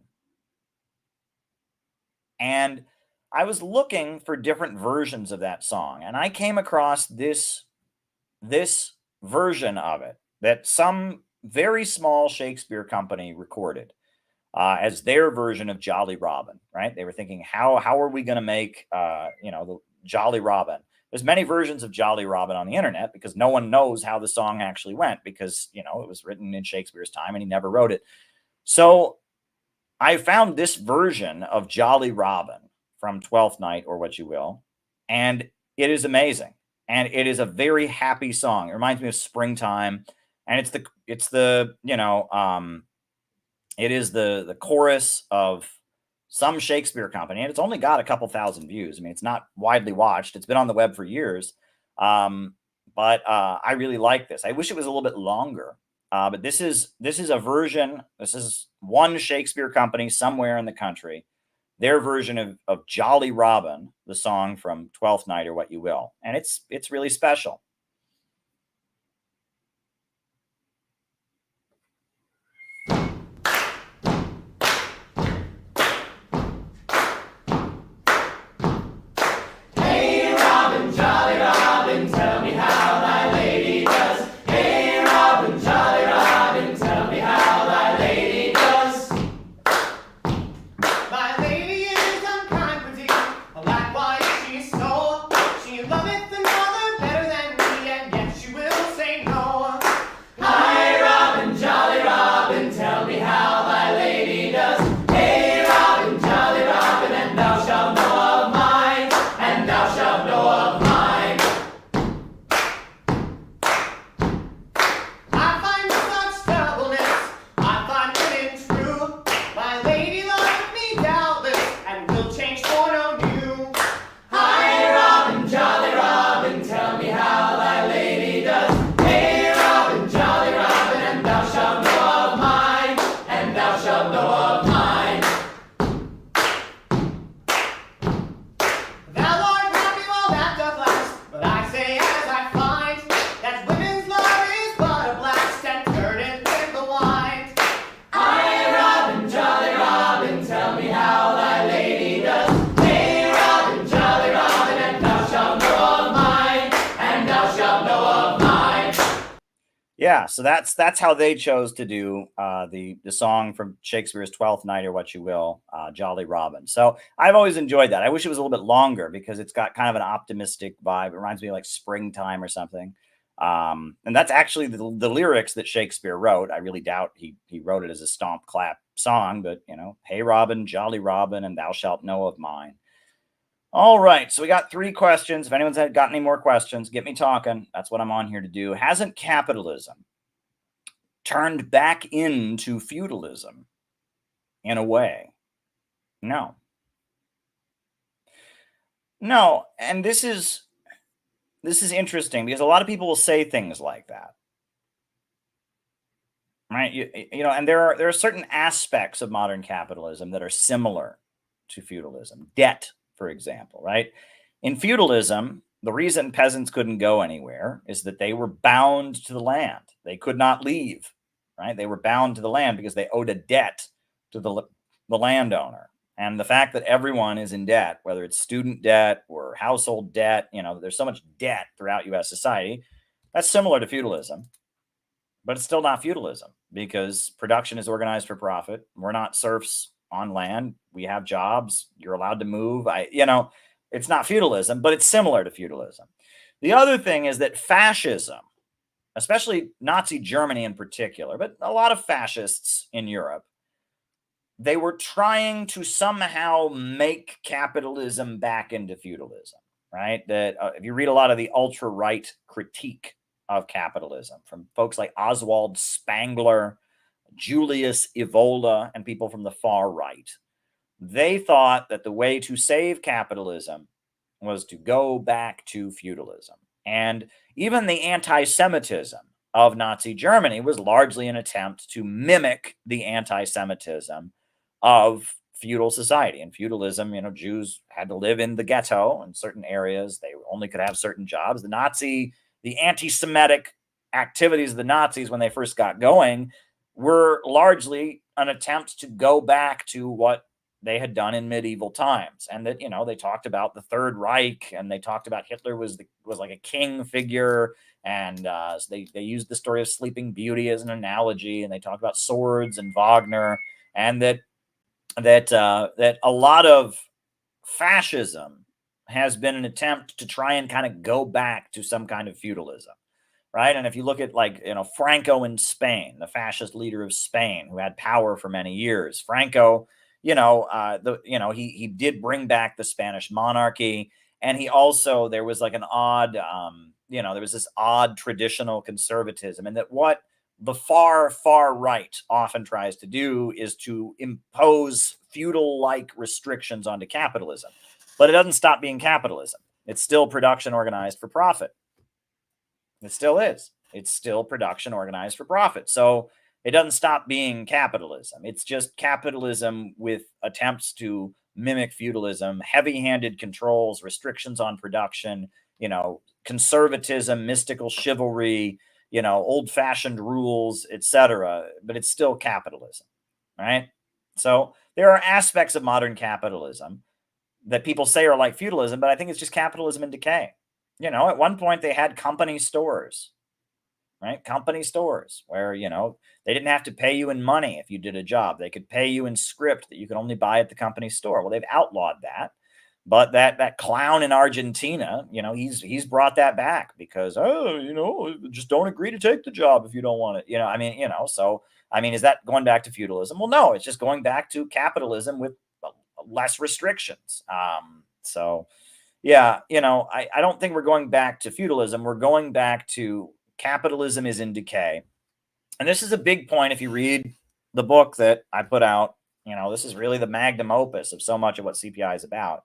And I was looking for different versions of that song, and I came across this version of it that some very small Shakespeare company recorded as their version of Jolly Robin, right? They were thinking, how are we going to make, the Jolly Robin? There's many versions of Jolly Robin on the internet because no one knows how the song actually went because, it was written in Shakespeare's time and he never wrote it. So I found this version of Jolly Robin from Twelfth Night, or What You Will, and it is amazing. And it is a very happy song. It reminds me of springtime, and it is the chorus of some Shakespeare company, and it's only got a couple thousand views. I mean, it's not widely watched. It's been on the web for years, but I really like this. I wish it was a little bit longer, but this is a version. This is one Shakespeare company somewhere in the country, their version of Jolly Robin, the song from Twelfth Night, or What You Will, and it's really special. Yeah, so that's how they chose to do the song from Shakespeare's Twelfth Night, or What You Will, Jolly Robin. So I've always enjoyed that. I wish it was a little bit longer because it's got kind of an optimistic vibe. It reminds me of like springtime or something. And that's actually the lyrics that Shakespeare wrote. I really doubt he wrote it as a stomp clap song, but hey Robin, jolly Robin, and thou shalt know of mine. All right, so we got 3 questions. If anyone's got any more questions, get me talking. That's what I'm on here to do. Hasn't capitalism turned back into feudalism in a way? No. No, and this is interesting because a lot of people will say things like that. Right? And there are certain aspects of modern capitalism that are similar to feudalism. Debt, for example, right? In feudalism, the reason peasants couldn't go anywhere is that they were bound to the land. They could not leave, right? They were bound to the land because they owed a debt to the landowner. And the fact that everyone is in debt, whether it's student debt or household debt, there's so much debt throughout U.S. society, that's similar to feudalism. but it's still not feudalism because production is organized for profit. We're not serfs on land. We have jobs. You're allowed to move. It's not feudalism, but it's similar to feudalism. The other thing is that fascism, especially Nazi Germany in particular, but a lot of fascists in Europe, they were trying to somehow make capitalism back into feudalism, right? That if you read a lot of the ultra-right critique of capitalism from folks like Oswald Spengler, Julius Evola, and people from the far right, they thought that the way to save capitalism was to go back to feudalism. And even the anti-Semitism of Nazi Germany was largely an attempt to mimic the anti-Semitism of feudal society. In feudalism, Jews had to live in the ghetto in certain areas. They only could have certain jobs. The anti-Semitic activities of the Nazis when they first got going were largely an attempt to go back to what they had done in medieval times. And that, they talked about the Third Reich, and they talked about Hitler was like a king figure. And so they used the story of Sleeping Beauty as an analogy, and they talked about swords and Wagner, and that a lot of fascism has been an attempt to try and kind of go back to some kind of feudalism, right? And if you look at Franco in Spain, the fascist leader of Spain, who had power for many years, Franco, he did bring back the Spanish monarchy, and he also, there was like an odd, there was this odd traditional conservatism, and that what the far right often tries to do is to impose feudal-like restrictions onto capitalism. But it doesn't stop being capitalism. It's still production organized for profit. It still is. It's still production organized for profit. So it doesn't stop being capitalism. It's just capitalism with attempts to mimic feudalism, heavy-handed controls, restrictions on production, conservatism, mystical chivalry, old-fashioned rules, etc. But it's still capitalism, right? So there are aspects of modern capitalism that people say are like feudalism, but I think it's just capitalism in decay. At one point they had company stores, right? Company stores where, they didn't have to pay you in money if you did a job. They could pay you in script that you could only buy at the company store. Well, they've outlawed that. But that clown in Argentina, he's brought that back because, just don't agree to take the job if you don't want it. So, is that going back to feudalism? Well, no, it's just going back to capitalism with less restrictions. So, yeah, I don't think we're going back to feudalism. We're going back to capitalism is in decay. And this is a big point if you read the book that I put out. This is really the magnum opus of so much of what CPI is about.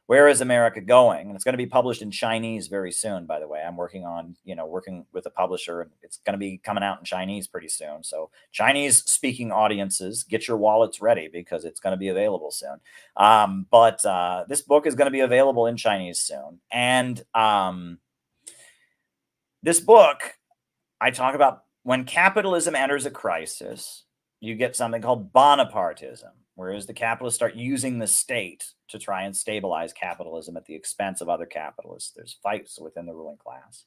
Where is America going? And it's going to be published in Chinese very soon, by the way. I'm working with a publisher, and it's going to be coming out in Chinese pretty soon. So Chinese speaking audiences, get your wallets ready because it's going to be available soon. But this book is going to be available in Chinese soon. And this book, I talk about when capitalism enters a crisis, you get something called Bonapartism, whereas the capitalists start using the state to try and stabilize capitalism at the expense of other capitalists. There's fights within the ruling class.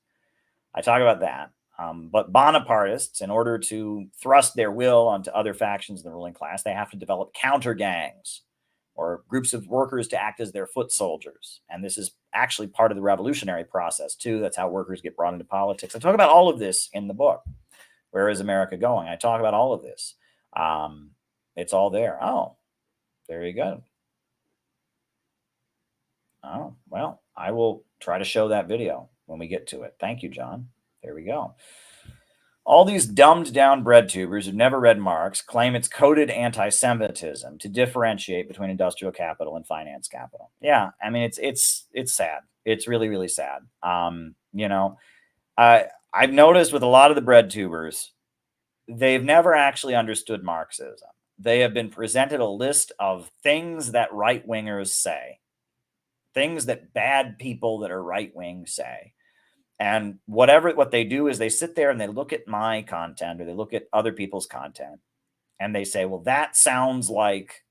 I talk about that. But Bonapartists, in order to thrust their will onto other factions in the ruling class, they have to develop counter gangs or groups of workers to act as their foot soldiers. And this is actually part of the revolutionary process, too. That's how workers get brought into politics. I talk about all of this in the book. Where is America going? I talk about all of this. It's all there. Oh, there you go. Oh, well, I will try to show that video when we get to it. Thank you, John. There we go. All these dumbed down bread tubers who've never read Marx claim it's coded anti-Semitism to differentiate between industrial capital and finance capital. Yeah, it's sad. It's really, really sad. I've noticed with a lot of the bread tubers, they've never actually understood Marxism. They have been presented a list of things that right-wingers say, things that bad people that are right-wing say. And what they do is they sit there and they look at my content or they look at other people's content and they say, well, that sounds like,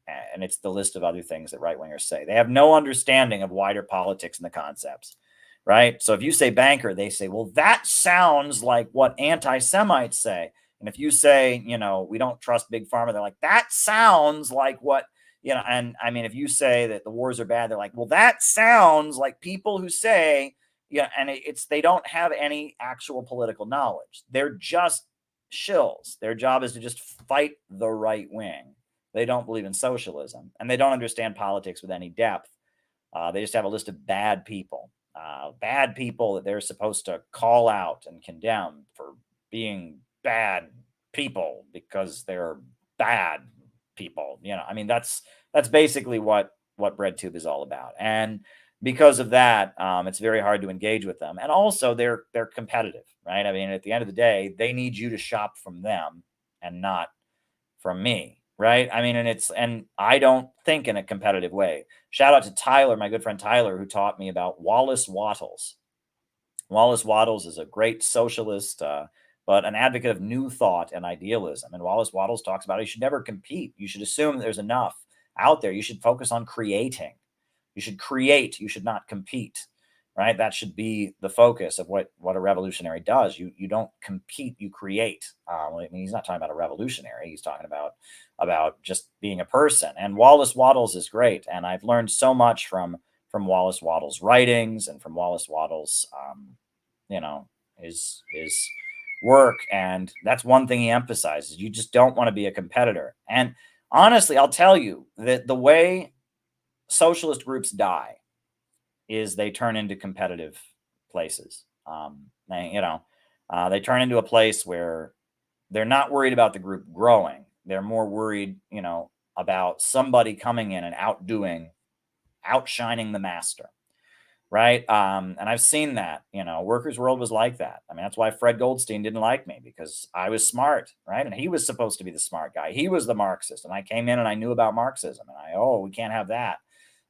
and it's the list of other things that right-wingers say. They have no understanding of wider politics and the concepts. right? So if you say banker, they say, well, that sounds like what anti-Semites say. And if you say, we don't trust big pharma, they're like, that sounds like what, and I mean, if you say that the wars are bad, they're like, well, that sounds like people who say, and they don't have any actual political knowledge. They're just shills. Their job is to just fight the right wing. They don't believe in socialism, and they don't understand politics with any depth. They just have a list of bad people that they're supposed to call out and condemn for being bad people because they're bad people. I mean, that's basically what BreadTube is all about. And because of that, it's very hard to engage with them. And also they're competitive, right? I mean, at the end of the day, they need you to shop from them and not from me, right? I mean, and I don't think in a competitive way. Shout out to Tyler, my good friend Tyler, who taught me about Wallace Wattles. Wallace Wattles is a great socialist, but an advocate of new thought and idealism. And Wallace Wattles talks about you should never compete. You should assume that there's enough out there. You should focus on creating. You should create. You should not compete, right? That should be the focus of what a revolutionary does. You don't compete, you create. I mean, he's not talking about a revolutionary. He's talking about just being a person. And Wallace Wattles is great. And I've learned so much from Wallace Wattles' writings and from Wallace Wattles, his work. And that's one thing he emphasizes. You just don't want to be a competitor. And honestly, I'll tell you that the way socialist groups die is they turn into competitive places. They turn into a place where they're not worried about the group growing. They're more worried, about somebody coming in and outshining the master, right? And I've seen that, Workers' World was like that. I mean, that's why Fred Goldstein didn't like me, because I was smart, right? And he was supposed to be the smart guy. He was the Marxist, and I came in and I knew about Marxism, and we can't have that.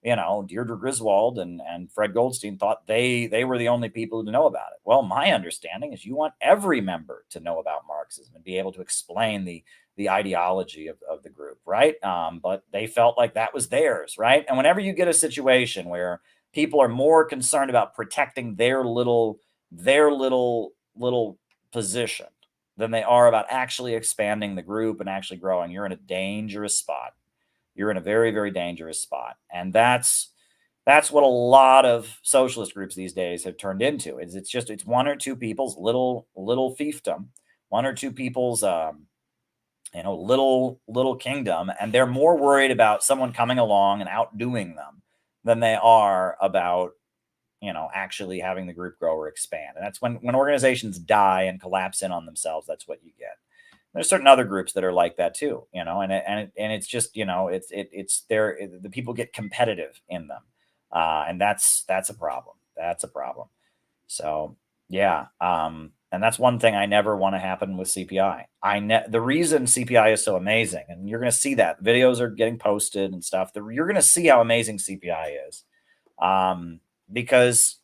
Deirdre Griswold and Fred Goldstein thought they were the only people to know about it. Well, my understanding is you want every member to know about Marxism and be able to explain the ideology of the group, right? But they felt like that was theirs, right? And whenever you get a situation where people are more concerned about protecting their little position than they are about actually expanding the group and actually growing, you're in a dangerous spot. You're in a very, very dangerous spot. And that's what a lot of socialist groups these days have turned into. It's one or two people's little fiefdom, one or two people's little kingdom, and they're more worried about someone coming along and outdoing them than they are about actually having the group grow or expand. And that's when organizations die and collapse in on themselves. That's what you get. There's certain other groups that are like that too, and it's just, the people get competitive in them. And that's a problem. That's a problem. So yeah. And that's one thing I never want to happen with CPI. The reason CPI is so amazing, and you're going to see that videos are getting posted and stuff. You're going to see how amazing CPI is. Because,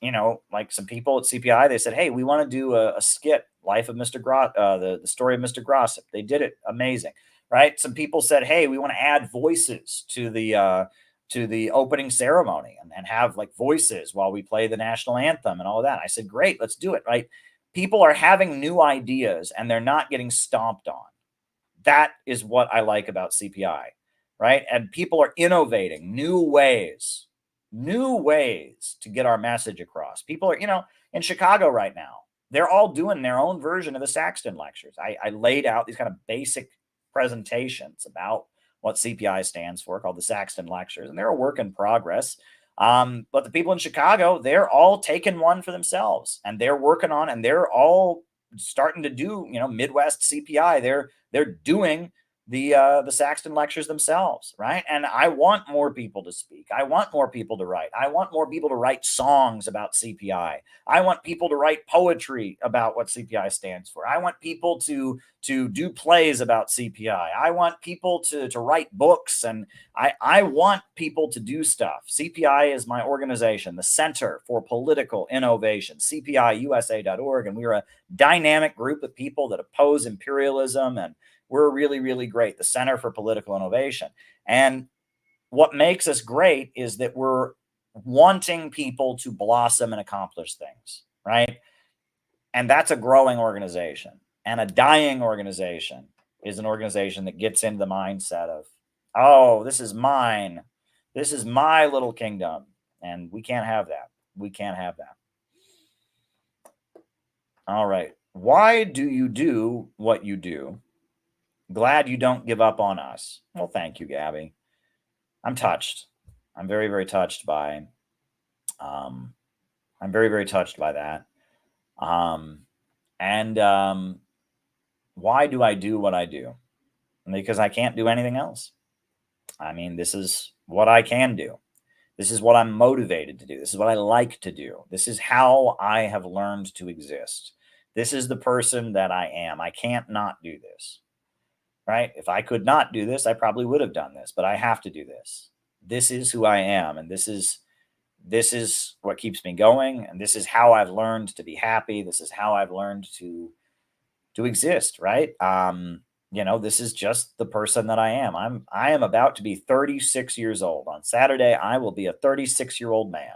like some people at CPI, they said, hey, we want to do a skit, Life of Mr. the story of Mr. Grossip. They did it amazing, right? Some people said, hey, we want to add voices to the opening ceremony and have like voices while we play the national anthem and all of that. I said, great, let's do it, right? People are having new ideas and they're not getting stomped on. That is what I like about CPI, right? And people are innovating new ways to get our message across. People are, in Chicago right now, they're all doing their own version of the Saxton lectures. I laid out these kind of basic presentations about what CPI stands for, called the Saxton lectures, and they're a work in progress. But the people in Chicago, they're all taking one for themselves, and they're working on, and they're all starting to do, Midwest CPI. They're doing the Saxton lectures themselves, right? And I want more people to speak. I want more people to write. I want more people to write songs about CPI. I want people to write poetry about what CPI stands for. I want people to do plays about CPI. I want people to write books, and I want people to do stuff. CPI is my organization, the Center for Political Innovation, CPIUSA.org, and we're a dynamic group of people that oppose imperialism, and we're really, really great, the Center for Political Innovation. And what makes us great is that we're wanting people to blossom and accomplish things, right? And that's a growing organization. And a dying organization is an organization that gets into the mindset of, oh, this is mine. This is my little kingdom. And we can't have that. We can't have that. All right. Why do you do what you do? Glad you don't give up on us. Well, thank you, Gabby. I'm touched. I'm very, very touched by I'm very, very touched by that. Why do I do what I do? Because I can't do anything else. I mean, this is what I can do. This is what I'm motivated to do. This is what I like to do. This is how I have learned to exist. This is the person that I am. I can't not do this, right? If I could not do this, I probably would have done this, but I have to do this. This is who I am. And this is what keeps me going. And this is how I've learned to be happy. This is how I've learned to exist, right? This is just the person that I am. I am about to be 36 years old. On Saturday, I will be a 36-year-old man.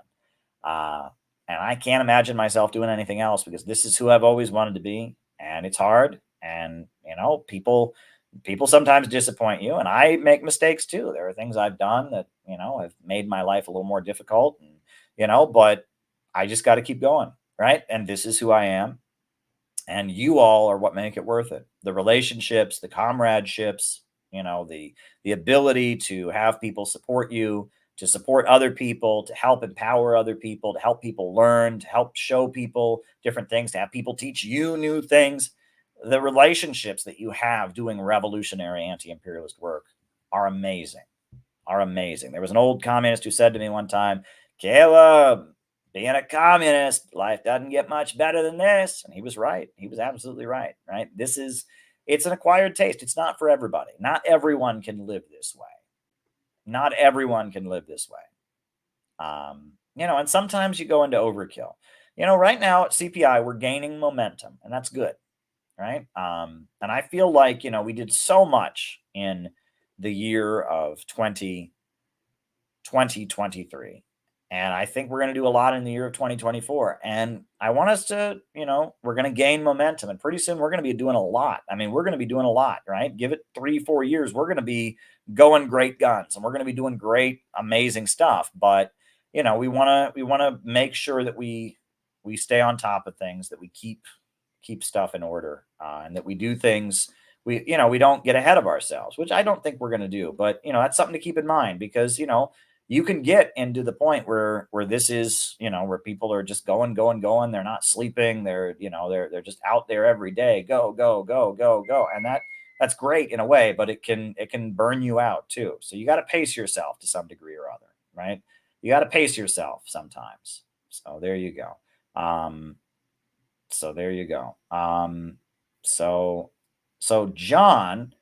And I can't imagine myself doing anything else because this is who I've always wanted to be. And it's hard. And, people sometimes disappoint you. And I make mistakes too. There are things I've done that, have made my life a little more difficult. And, but I just got to keep going, right? And this is who I am. And you all are what make it worth it. The relationships, the comradeships, the ability to have people support you, to support other people, to help empower other people, to help people learn, to help show people different things, to have people teach you new things. The relationships that you have doing revolutionary anti-imperialist work are amazing, There was an old communist who said to me one time, Caleb, being a communist, life doesn't get much better than this. And he was right. He was absolutely right, right? It's an acquired taste. It's not for everybody. Not everyone can live this way. Not everyone can live this way. And sometimes you go into overkill. Right now at CPI, we're gaining momentum, and that's good, right? And I feel like, we did so much in the year of 2023. And I think we're going to do a lot in the year of 2024. And I want us to, we're going to gain momentum. And pretty soon we're going to be doing a lot. I mean, we're going to be doing a lot, right? Give it 3-4 years. We're going to be going great guns and we're going to be doing great, amazing stuff. But, we want to make sure that we stay on top of things, that we keep stuff in order, and that we do things. We don't get ahead of ourselves, which I don't think we're going to do. But, that's something to keep in mind because, you can get into the point where this is, where people are just going. They're not sleeping. They're just out there every day. Go. And that's great in a way, but it can burn you out too. So you got to pace yourself to some degree or other, right? You got to pace yourself sometimes. So there you go. So John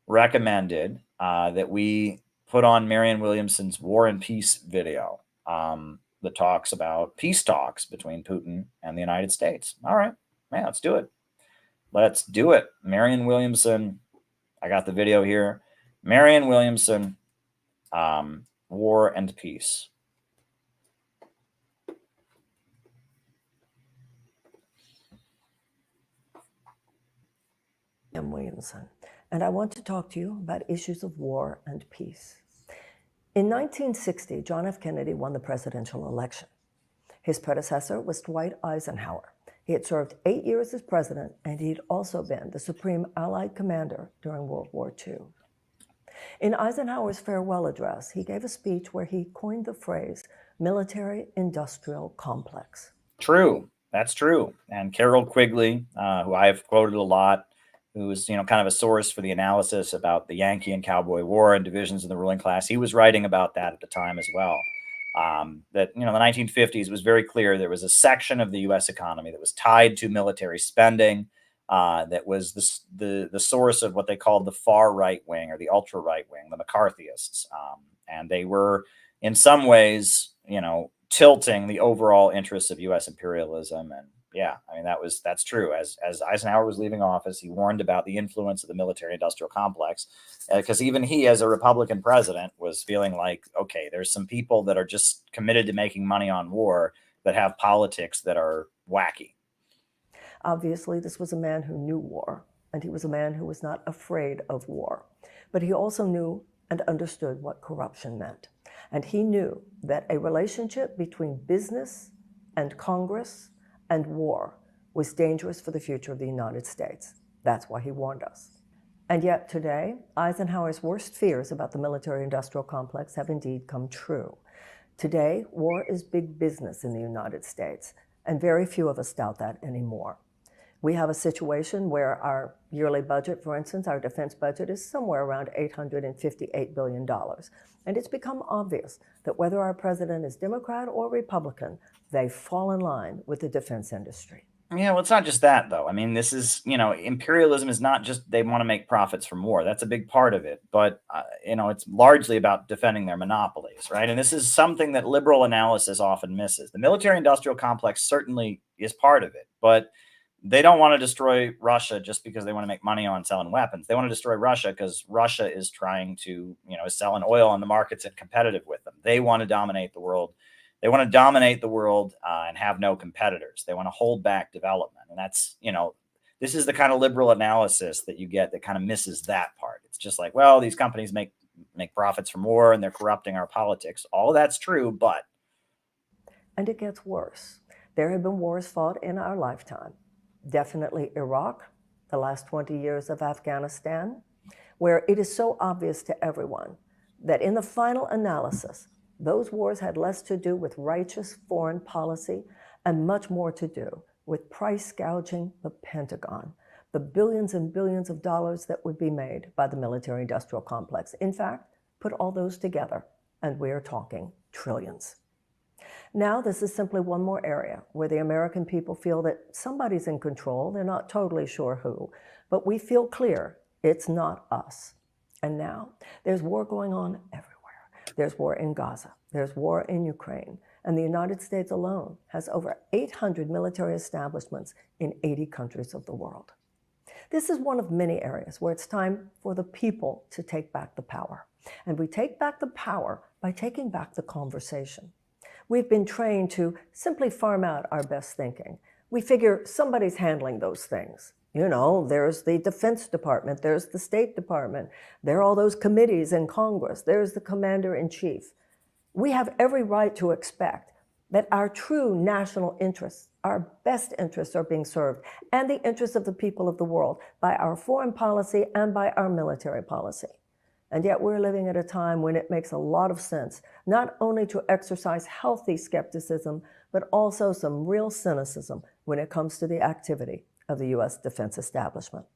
recommended that we put on Marianne Williamson's War and Peace video that talks about peace talks between Putin and the United States. All right, man, let's do it. Let's do it. Marianne Williamson, I got the video here. Marianne Williamson, War and Peace. I'm Williamson, and I want to talk to you about issues of war and peace. In 1960, John F. Kennedy won the presidential election. His predecessor was Dwight Eisenhower. He had served 8 years as president, and he'd also been the supreme Allied commander during World War II. In Eisenhower's farewell address, he gave a speech where he coined the phrase military-industrial complex. True. That's true. And Carol Quigley, who I have quoted a lot, who was, kind of a source for the analysis about the Yankee and Cowboy War and divisions in the ruling class. He was writing about that at the time as well. That, the 1950s was very clear. There was a section of the U.S. economy that was tied to military spending, that was the source of what they called the far right wing or the ultra right wing, the McCarthyists. And they were in some ways, tilting the overall interests of U.S. imperialism. And yeah, I mean, that's true. As Eisenhower was leaving office, he warned about the influence of the military-industrial complex, because even he, as a Republican president, was feeling like, okay, there's some people that are just committed to making money on war that have politics that are wacky. Obviously, this was a man who knew war, and he was a man who was not afraid of war. But he also knew and understood what corruption meant. And he knew that a relationship between business and Congress and war was dangerous for the future of the United States. That's why he warned us. And yet today, Eisenhower's worst fears about the military-industrial complex have indeed come true. Today, war is big business in the United States, and very few of us doubt that anymore. We have a situation where our yearly budget, for instance, our defense budget is somewhere around $858 billion. And it's become obvious that whether our president is Democrat or Republican, they fall in line with the defense industry. Yeah, well, it's not just that, though. I mean, this is, imperialism is not just they want to make profits from war. That's a big part of it. But, it's largely about defending their monopolies, right? And this is something that liberal analysis often misses. The military-industrial complex certainly is part of it, but they don't want to destroy Russia just because they want to make money on selling weapons. They want to destroy Russia because Russia is trying to, is selling oil on the markets and competitive with them. They want to dominate the world. They want to dominate the world and have no competitors. They want to hold back development. And that's, this is the kind of liberal analysis that you get that kind of misses that part. It's just like, well, these companies make profits from war and they're corrupting our politics. All that's true, but. And it gets worse. There have been wars fought in our lifetime. Definitely Iraq, the last 20 years of Afghanistan, where it is so obvious to everyone that in the final analysis, those wars had less to do with righteous foreign policy and much more to do with price gouging the Pentagon, the billions and billions of dollars that would be made by the military-industrial complex. In fact, put all those together, and we are talking trillions. Now, this is simply one more area where the American people feel that somebody's in control. They're not totally sure who, but we feel clear it's not us. And now there's war going on everywhere. There's war in Gaza. There's war in Ukraine. And the United States alone has over 800 military establishments in 80 countries of the world. This is one of many areas where it's time for the people to take back the power. And we take back the power by taking back the conversation. We've been trained to simply farm out our best thinking. We figure somebody's handling those things. There's the Defense Department, there's the State Department, there are all those committees in Congress, there's the Commander-in-Chief. We have every right to expect that our true national interests, our best interests are being served, and the interests of the people of the world by our foreign policy and by our military policy. And yet we're living at a time when it makes a lot of sense, not only to exercise healthy skepticism, but also some real cynicism when it comes to the activity of the U.S. defense establishment.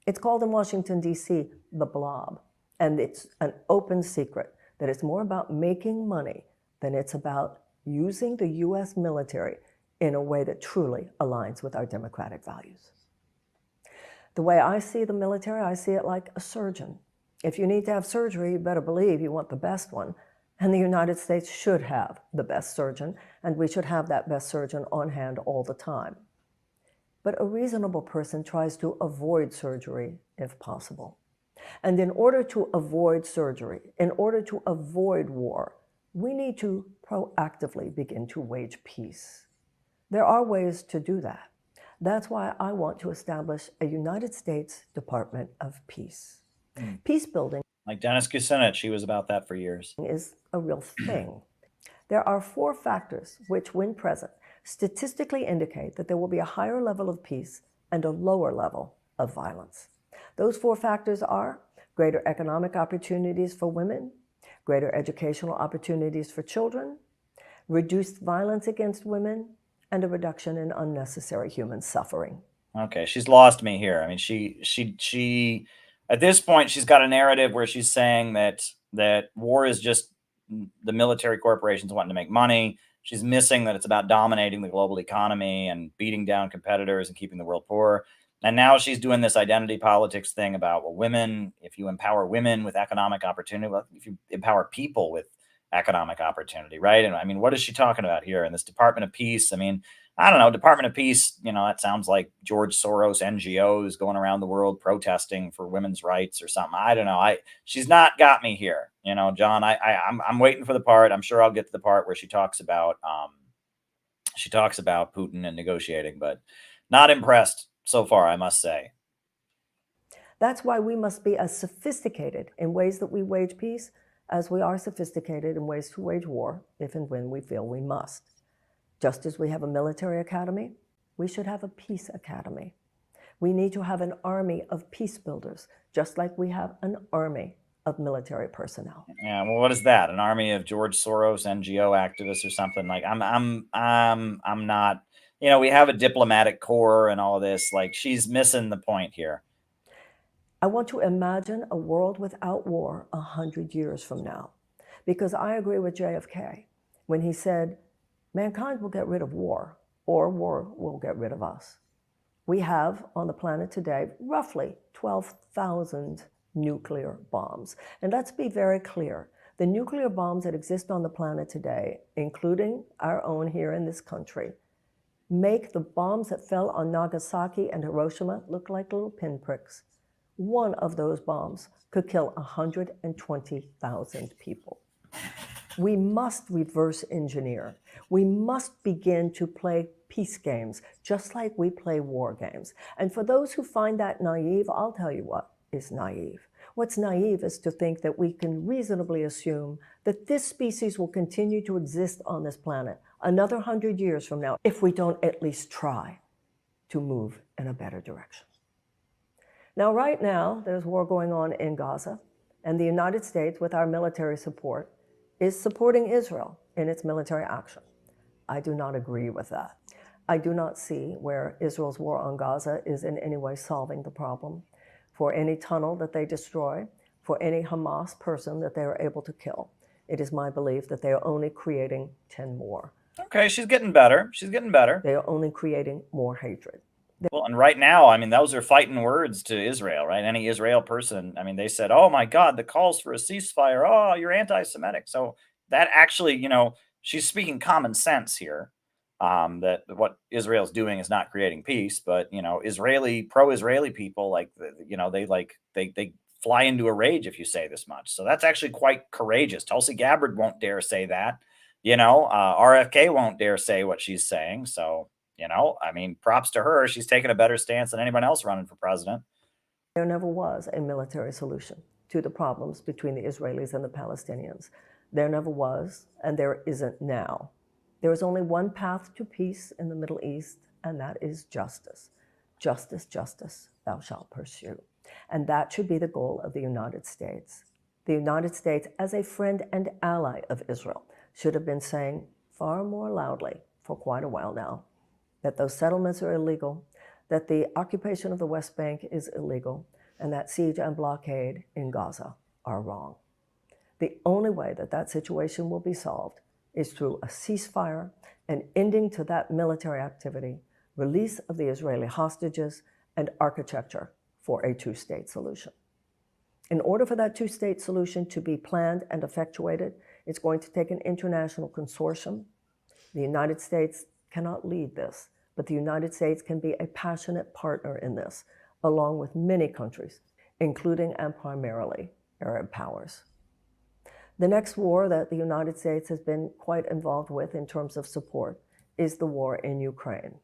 It's called in Washington, D.C., the blob. And it's an open secret that it's more about making money than it's about using the U.S. military in a way that truly aligns with our democratic values. The way I see the military, I see it like a surgeon. If you need to have surgery, you better believe you want the best one. And the United States should have the best surgeon, and we should have that best surgeon on hand all the time. But a reasonable person tries to avoid surgery if possible. And in order to avoid surgery, in order to avoid war, we need to proactively begin to wage peace. There are ways to do that. That's why I want to establish a United States Department of Peace. Peace building, like Dennis Kucinich, he was about that for years, is a real thing. There are 4 factors which, when present, statistically indicate that there will be a higher level of peace and a lower level of violence. Those 4 factors are greater economic opportunities for women, greater educational opportunities for children, reduced violence against women, and a reduction in unnecessary human suffering. Okay, she's lost me here. I mean, she at this point, she's got a narrative where she's saying that war is just the military corporations wanting to make money. She's missing that it's about dominating the global economy and beating down competitors and keeping the world poor. And now she's doing this identity politics thing about, well, women, if you empower women with economic opportunity, well, if you empower people with economic opportunity, right? And I mean, what is she talking about here in this Department of Peace? I mean, I don't know, Department of Peace, that sounds like George Soros NGOs going around the world protesting for women's rights or something. I don't know. She's not got me here, John. I'm waiting for the part. I'm sure I'll get to the part where she talks about Putin and negotiating, but not impressed so far, I must say. That's why we must be as sophisticated in ways that we wage peace as we are sophisticated in ways to wage war if and when we feel we must. Just as we have a military academy, we should have a peace academy. We need to have an army of peace builders, just like we have an army of military personnel. Yeah, well, what is that? An army of George Soros NGO activists or something? Like I'm not. We have a diplomatic corps and all of this. Like she's missing the point here. I want to imagine a world without war 100 years from now, because I agree with JFK when he said, mankind will get rid of war, or war will get rid of us. We have on the planet today roughly 12,000 nuclear bombs. And let's be very clear. The nuclear bombs that exist on the planet today, including our own here in this country, make the bombs that fell on Nagasaki and Hiroshima look like little pinpricks. One of those bombs could kill 120,000 people. We must reverse engineer. We must begin to play peace games, just like we play war games. And for those who find that naive, I'll tell you what is naive. What's naive is to think that we can reasonably assume that this species will continue to exist on this planet another 100 years from now if we don't at least try to move in a better direction. Now, right now, there's war going on in Gaza, and the United States, with our military support, is supporting Israel in its military action. I do not agree with that. I do not see where Israel's war on Gaza is in any way solving the problem. For any tunnel that they destroy, for any Hamas person that they are able to kill, it is my belief that they are only creating 10 more. Okay, she's getting better. She's getting better. They are only creating more hatred. Well, and right now, I mean, those are fighting words to Israel, right? Any Israel person, I mean, they said, oh my God, the calls for a ceasefire. Oh, you're anti-Semitic. So that actually, she's speaking common sense here, that what Israel's doing is not creating peace, but, pro-Israeli people, they fly into a rage if you say this much. So that's actually quite courageous. Tulsi Gabbard won't dare say that, RFK won't dare say what she's saying. So, props to her. She's taken a better stance than anyone else running for president. There never was a military solution to the problems between the Israelis and the Palestinians. There never was, and there isn't now. There is only one path to peace in the Middle East, and that is justice. Justice, justice, thou shalt pursue. And that should be the goal of the United States. The United States, as a friend and ally of Israel, should have been saying far more loudly for quite a while now that those settlements are illegal, that the occupation of the West Bank is illegal, and that siege and blockade in Gaza are wrong. The only way that that situation will be solved is through a ceasefire, an ending to that military activity, release of the Israeli hostages, and architecture for a two-state solution. In order for that two-state solution to be planned and effectuated, it's going to take an international consortium. The United States cannot lead this, but the United States can be a passionate partner in this, along with many countries, including and primarily Arab powers. The next war that the United States has been quite involved with in terms of support is the war in Ukraine.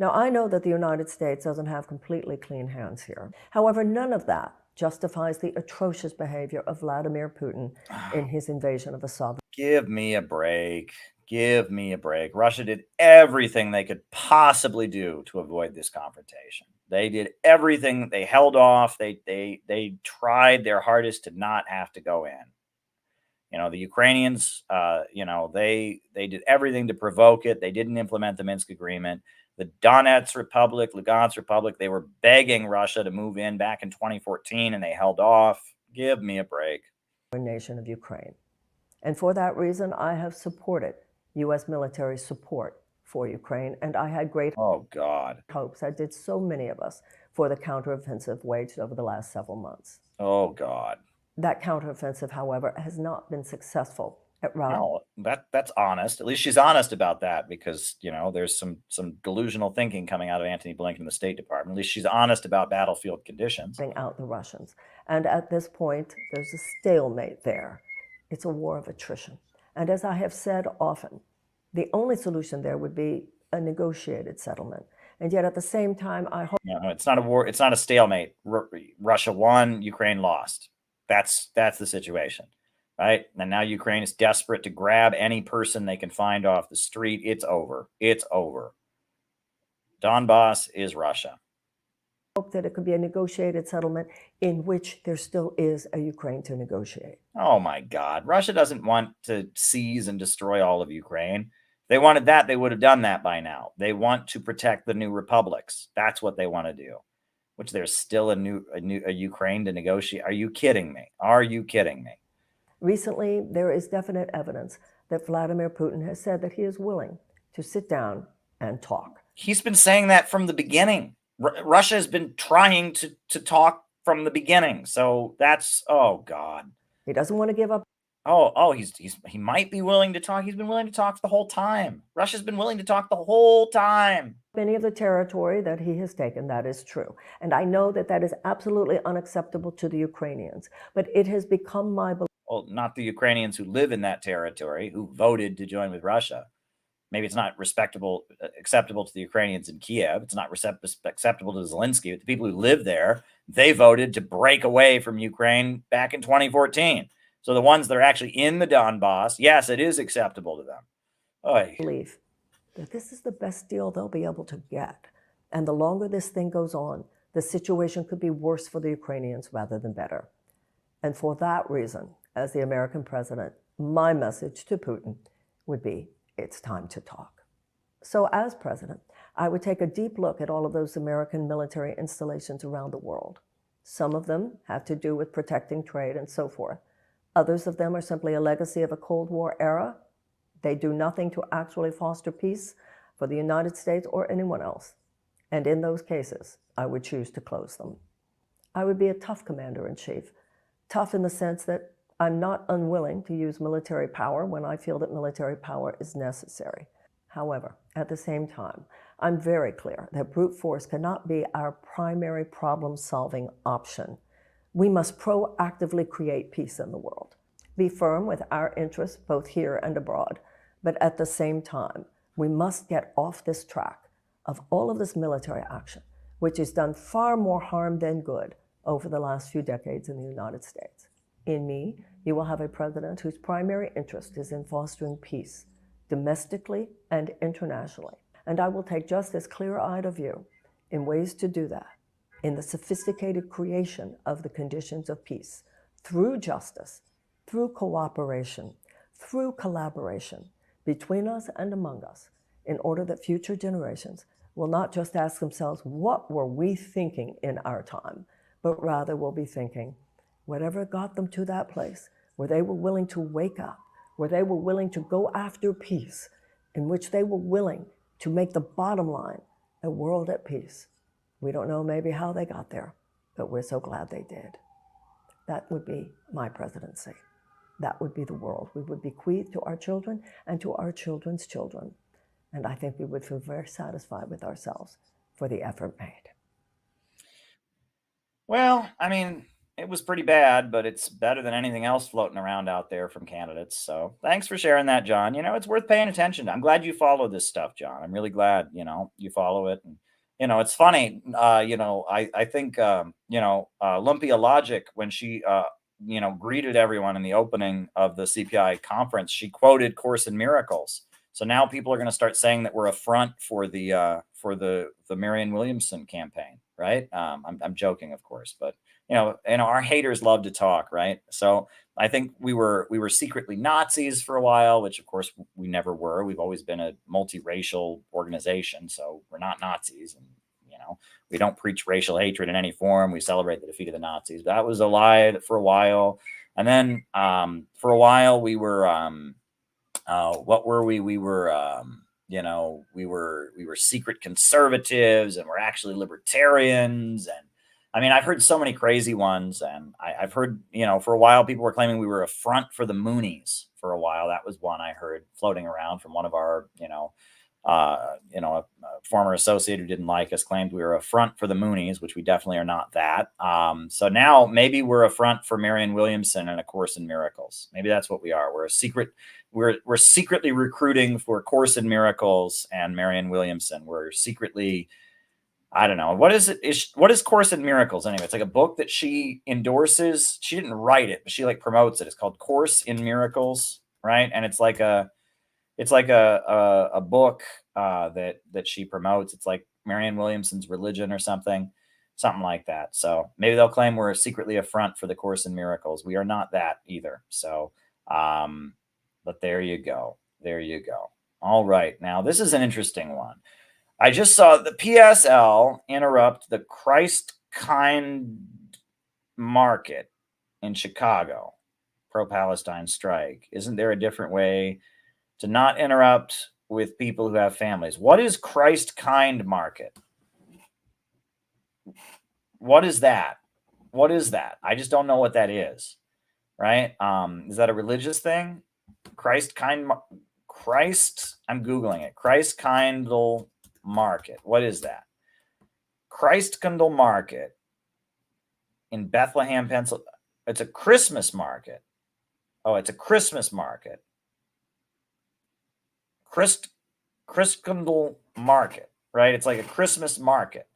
Now, I know that the United States doesn't have completely clean hands here. However, none of that justifies the atrocious behavior of Vladimir Putin in his invasion of a sovereign. Give me a break. Give me a break. Russia did everything they could possibly do to avoid this confrontation. They did everything. They held off. They tried their hardest to not have to go in. The Ukrainians, they did everything to provoke it. They didn't implement the Minsk agreement. The Donetsk Republic, Lugansk Republic, they were begging Russia to move in back in 2014, and they held off. Give me a break. Nation of Ukraine. And for that reason, I have supported U.S. military support for Ukraine, and I had great hopes, as did so many of us, for the counteroffensive waged over the last several months. Oh, God. That counteroffensive, however, has not been successful at Rob. No, that's honest. At least she's honest about that, because there's some delusional thinking coming out of Antony Blinken in the State Department. At least she's honest about battlefield conditions. Out the Russians. And at this point, there's a stalemate there. It's a war of attrition. And as I have said often, the only solution there would be a negotiated settlement. And yet at the same time, I hope... No, it's not a war. It's not a stalemate. Russia won, Ukraine lost. That's the situation, right? And now Ukraine is desperate to grab any person they can find off the street. It's over. It's over. Donbass is Russia. Hope that it could be a negotiated settlement in which there still is a Ukraine to negotiate. Oh my God. Russia doesn't want to seize and destroy all of Ukraine. If they wanted that, they would have done that by now. They want to protect the new republics. That's what they want to do. Which there's still a Ukraine to negotiate. Are you kidding me? Are you kidding me? Recently, there is definite evidence that Vladimir Putin has said that he is willing to sit down and talk. He's been saying that from the beginning. Russia has been trying to talk from the beginning. So that's, oh God. He doesn't want to give up. He might be willing to talk. He's been willing to talk the whole time. Russia's been willing to talk the whole time. Any of the territory that he has taken, that is true. And I know that that is absolutely unacceptable to the Ukrainians, but it has become my belief. Well, not the Ukrainians who live in that territory, who voted to join with Russia. Maybe it's not acceptable to the Ukrainians in Kiev. It's not acceptable to Zelensky. But the people who live there, they voted to break away from Ukraine back in 2014. So the ones that are actually in the Donbass, yes, it is acceptable to them. I believe that this is the best deal they'll be able to get. And the longer this thing goes on, the situation could be worse for the Ukrainians rather than better. And for that reason, as the American president, my message to Putin would be, it's time to talk. So as president, I would take a deep look at all of those American military installations around the world. Some of them have to do with protecting trade and so forth. Others of them are simply a legacy of a Cold War era. They do nothing to actually foster peace for the United States or anyone else. And in those cases, I would choose to close them. I would be a tough commander-in-chief. Tough in the sense that I'm not unwilling to use military power when I feel that military power is necessary. However, at the same time, I'm very clear that brute force cannot be our primary problem-solving option. We must proactively create peace in the world, be firm with our interests both here and abroad, but at the same time, we must get off this track of all of this military action, which has done far more harm than good over the last few decades in the United States. In me, you will have a president whose primary interest is in fostering peace, domestically and internationally. And I will take just as clear-eyed a view in ways to do that, in the sophisticated creation of the conditions of peace, through justice, through cooperation, through collaboration between us and among us, in order that future generations will not just ask themselves, what were we thinking in our time, but rather will be thinking, whatever got them to that place, where they were willing to wake up, where they were willing to go after peace, in which they were willing to make the bottom line a world at peace. We don't know maybe how they got there, but we're so glad they did. That would be my presidency. That would be the world we would bequeath to our children and to our children's children. And I think we would feel very satisfied with ourselves for the effort made. Well, I mean, it was pretty bad, but it's better than anything else floating around out there from candidates. So thanks for sharing that, John. It's worth paying attention to. I'm glad you follow this stuff, John. I'm really glad, you follow it. And, it's funny, I think, Olympia Logic, when she, greeted everyone in the opening of the CPI conference, she quoted Course in Miracles. So now people are going to start saying that we're a front for the Marianne Williamson campaign, right? I'm joking, of course, but our haters love to talk, right? So I think we were secretly Nazis for a while, which of course we never were. We've always been a multiracial organization, so we're not Nazis, and we don't preach racial hatred in any form. We celebrate the defeat of the Nazis. That was a lie for a while, and then for a while we were what were we? We were we were secret conservatives, and we're actually libertarians, and I mean, I've heard so many crazy ones, and I've heard, for a while people were claiming we were a front for the Moonies. For a while, that was one I heard floating around from one of our, a former associate who didn't like us claimed we were a front for the Moonies, which we definitely are not that. So now maybe we're a front for Marianne Williamson and A Course in Miracles. Maybe that's what we are. We're secretly recruiting for Course in Miracles and Marianne Williamson. We're secretly, I don't know. What is it? What is Course in Miracles anyway? It's like a book that she endorses. She didn't write it, but she like promotes it. It's called Course in Miracles, right? And it's like a book that she promotes. It's like Marianne Williamson's religion or something like that. So maybe they'll claim we're secretly a front for the Course in Miracles. We are not that either. So, but there you go. There you go. All right. Now this is an interesting one. I just saw the PSL interrupt the Christ-kind market in Chicago, pro-Palestine strike. Isn't there a different way to not interrupt with people who have families? What is Christ-kind market? What is that? What is that? I just don't know what that is, right? Is that a religious thing? I'm Googling it. Christ-kindle market. What is that? Christ-kindle market in Bethlehem, Pennsylvania. It's a Christmas market. Oh, it's a Christmas market. Christ-kindle market, right? It's like a Christmas market.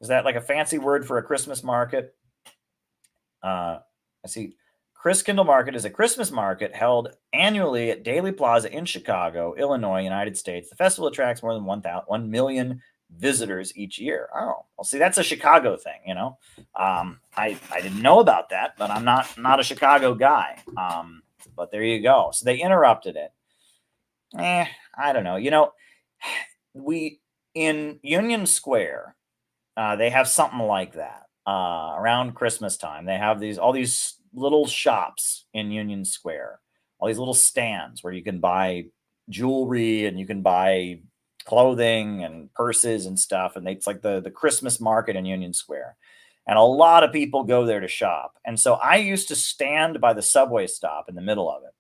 Is that like a fancy word for a Christmas market? I see. Christ-kindle market is a Christmas market held annually at Daly Plaza in Chicago, Illinois, United States. The festival attracts more than 1 million visitors each year. Oh, well, see, that's a Chicago thing, I didn't know about that, but I'm not a Chicago guy. But there you go. So they interrupted it. I don't know. We in Union Square, they have something like that around Christmas time. They have all these little shops in Union Square, all these little stands where you can buy jewelry and you can buy clothing and purses and stuff. And it's like the Christmas market in Union Square. And a lot of people go there to shop. And so I used to stand by the subway stop in the middle of it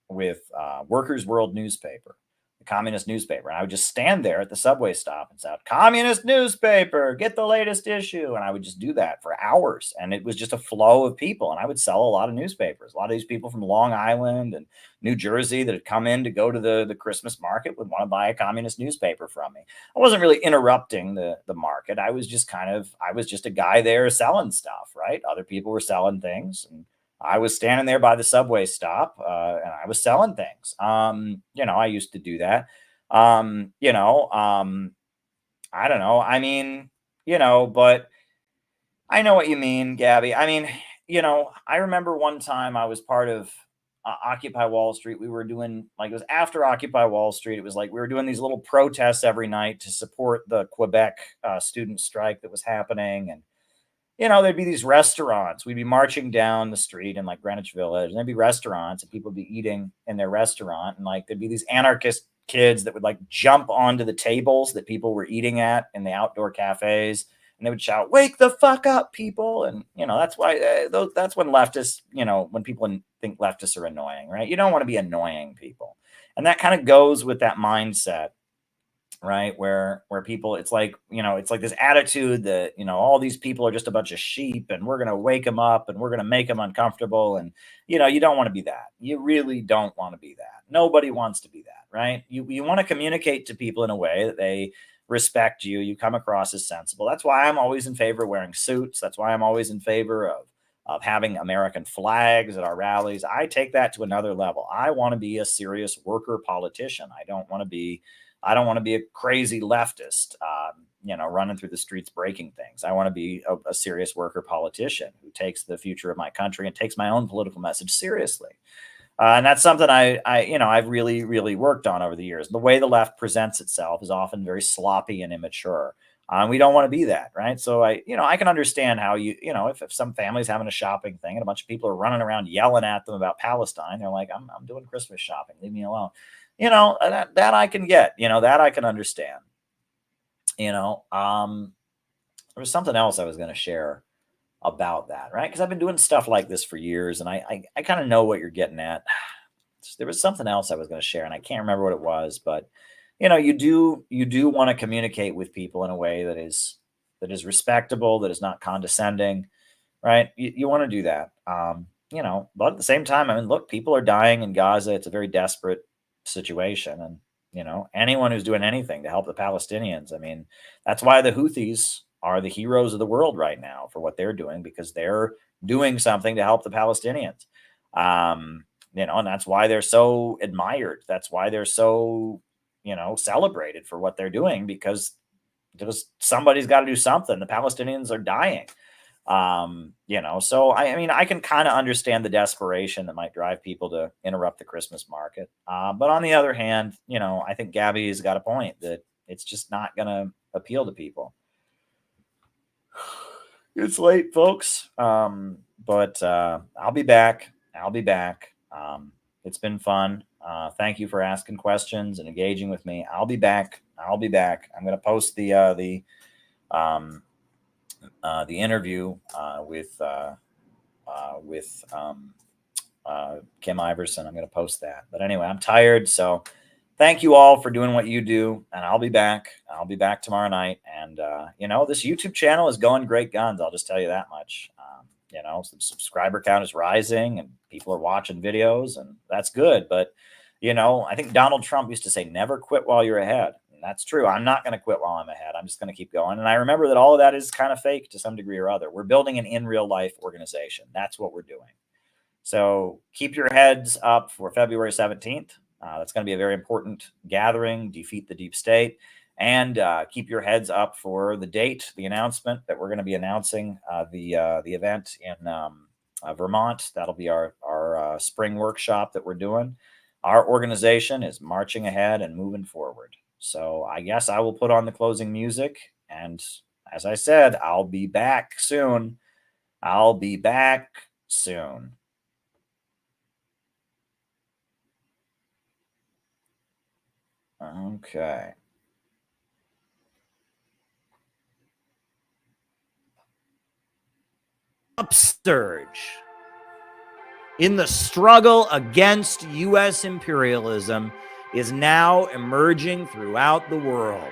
with Workers' World newspaper, the communist newspaper. And I would just stand there at the subway stop and shout, "Communist newspaper, get the latest issue." And I would just do that for hours. And it was just a flow of people. And I would sell a lot of newspapers. A lot of these people from Long Island and New Jersey that had come in to go to the Christmas market would want to buy a communist newspaper from me. I wasn't really interrupting the market. I was just a guy there selling stuff, right? Other people were selling things, and I was standing there by the subway stop, and I was selling things. I used to do that. I don't know. I mean, but I know what you mean, Gabby. I mean, I remember one time I was part of Occupy Wall Street. We were doing, it was after Occupy Wall Street. It was like we were doing these little protests every night to support the Quebec student strike that was happening. And there'd be these restaurants. We'd be marching down the street in Greenwich Village, and there'd be restaurants, and people would be eating in their restaurant. And there'd be these anarchist kids that would jump onto the tables that people were eating at in the outdoor cafes, and they would shout, "Wake the fuck up, people!" And that's why that's when leftists, when people think leftists are annoying, right? You don't want to be annoying people, and that kind of goes with that mindset. Right. Where people, it's like this attitude that, all these people are just a bunch of sheep and we're going to wake them up and we're going to make them uncomfortable. And, you don't want to be that. You really don't want to be that. Nobody wants to be that. Right. You want to communicate to people in a way that they respect you. You come across as sensible. That's why I'm always in favor of wearing suits. That's why I'm always in favor of having American flags at our rallies. I take that to another level. I want to be a serious worker politician. I don't want to be a crazy leftist, running through the streets breaking things. I want to be a serious worker politician who takes the future of my country and takes my own political message seriously. And that's something I've really, really worked on over the years. The way the left presents itself is often very sloppy and immature. We don't want to be that, right? So I can understand how if some family's having a shopping thing and a bunch of people are running around yelling at them about Palestine, they're like, I'm doing Christmas shopping, leave me alone. That I can get, that I can understand, there was something else I was going to share about that, right? Because I've been doing stuff like this for years, and I kind of know what you're getting at. There was something else I was going to share, and I can't remember what it was, but you do want to communicate with people in a way that is respectable, that is not condescending, right? You want to do that, but at the same time, I mean, look, people are dying in Gaza. It's a very desperate situation, and anyone who's doing anything to help the Palestinians, I mean, that's why the Houthis are the heroes of the world right now for what they're doing, because they're doing something to help the Palestinians. And that's why they're so admired. That's why they're so, celebrated for what they're doing, because somebody's got to do something. The Palestinians are dying. So I mean, I can kind of understand the desperation that might drive people to interrupt the Christmas market. But on the other hand, I think Gabby's got a point that it's just not going to appeal to people. It's late, folks. But I'll be back. It's been fun. Thank you for asking questions and engaging with me. I'll be back. I'm going to post the interview with Kim Iverson. I'm going to post that. But anyway, I'm tired, so thank you all for doing what you do, and I'll be back. I'll be back tomorrow night, and this YouTube channel is going great guns. I'll just tell you that much. The subscriber count is rising, and people are watching videos, and that's good. But I think Donald Trump used to say, "Never quit while you're ahead." That's true. I'm not going to quit while I'm ahead. I'm just going to keep going. And I remember that all of that is kind of fake to some degree or other. We're building an in real life organization. That's what we're doing. So keep your heads up for February 17th. That's going to be a very important gathering, Defeat the Deep State. And keep your heads up for the date, the announcement that we're going to be announcing the event in Vermont. That'll be our spring workshop that we're doing. Our organization is marching ahead and moving forward. So I guess I will put on the closing music. And as I said, I'll be back soon. Okay. Upsurge in the struggle against U.S. imperialism is now emerging throughout the world.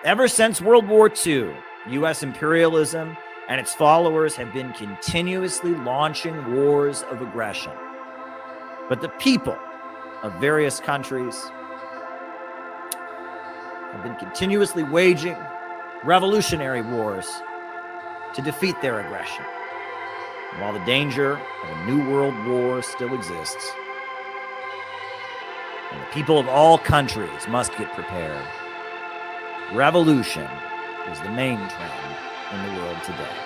Ever since World War II, U.S. imperialism and its followers have been continuously launching wars of aggression. But the people of various countries have been continuously waging revolutionary wars to defeat their aggression. And while the danger of a new world war still exists, and the people of all countries must get prepared, revolution is the main trend in the world today.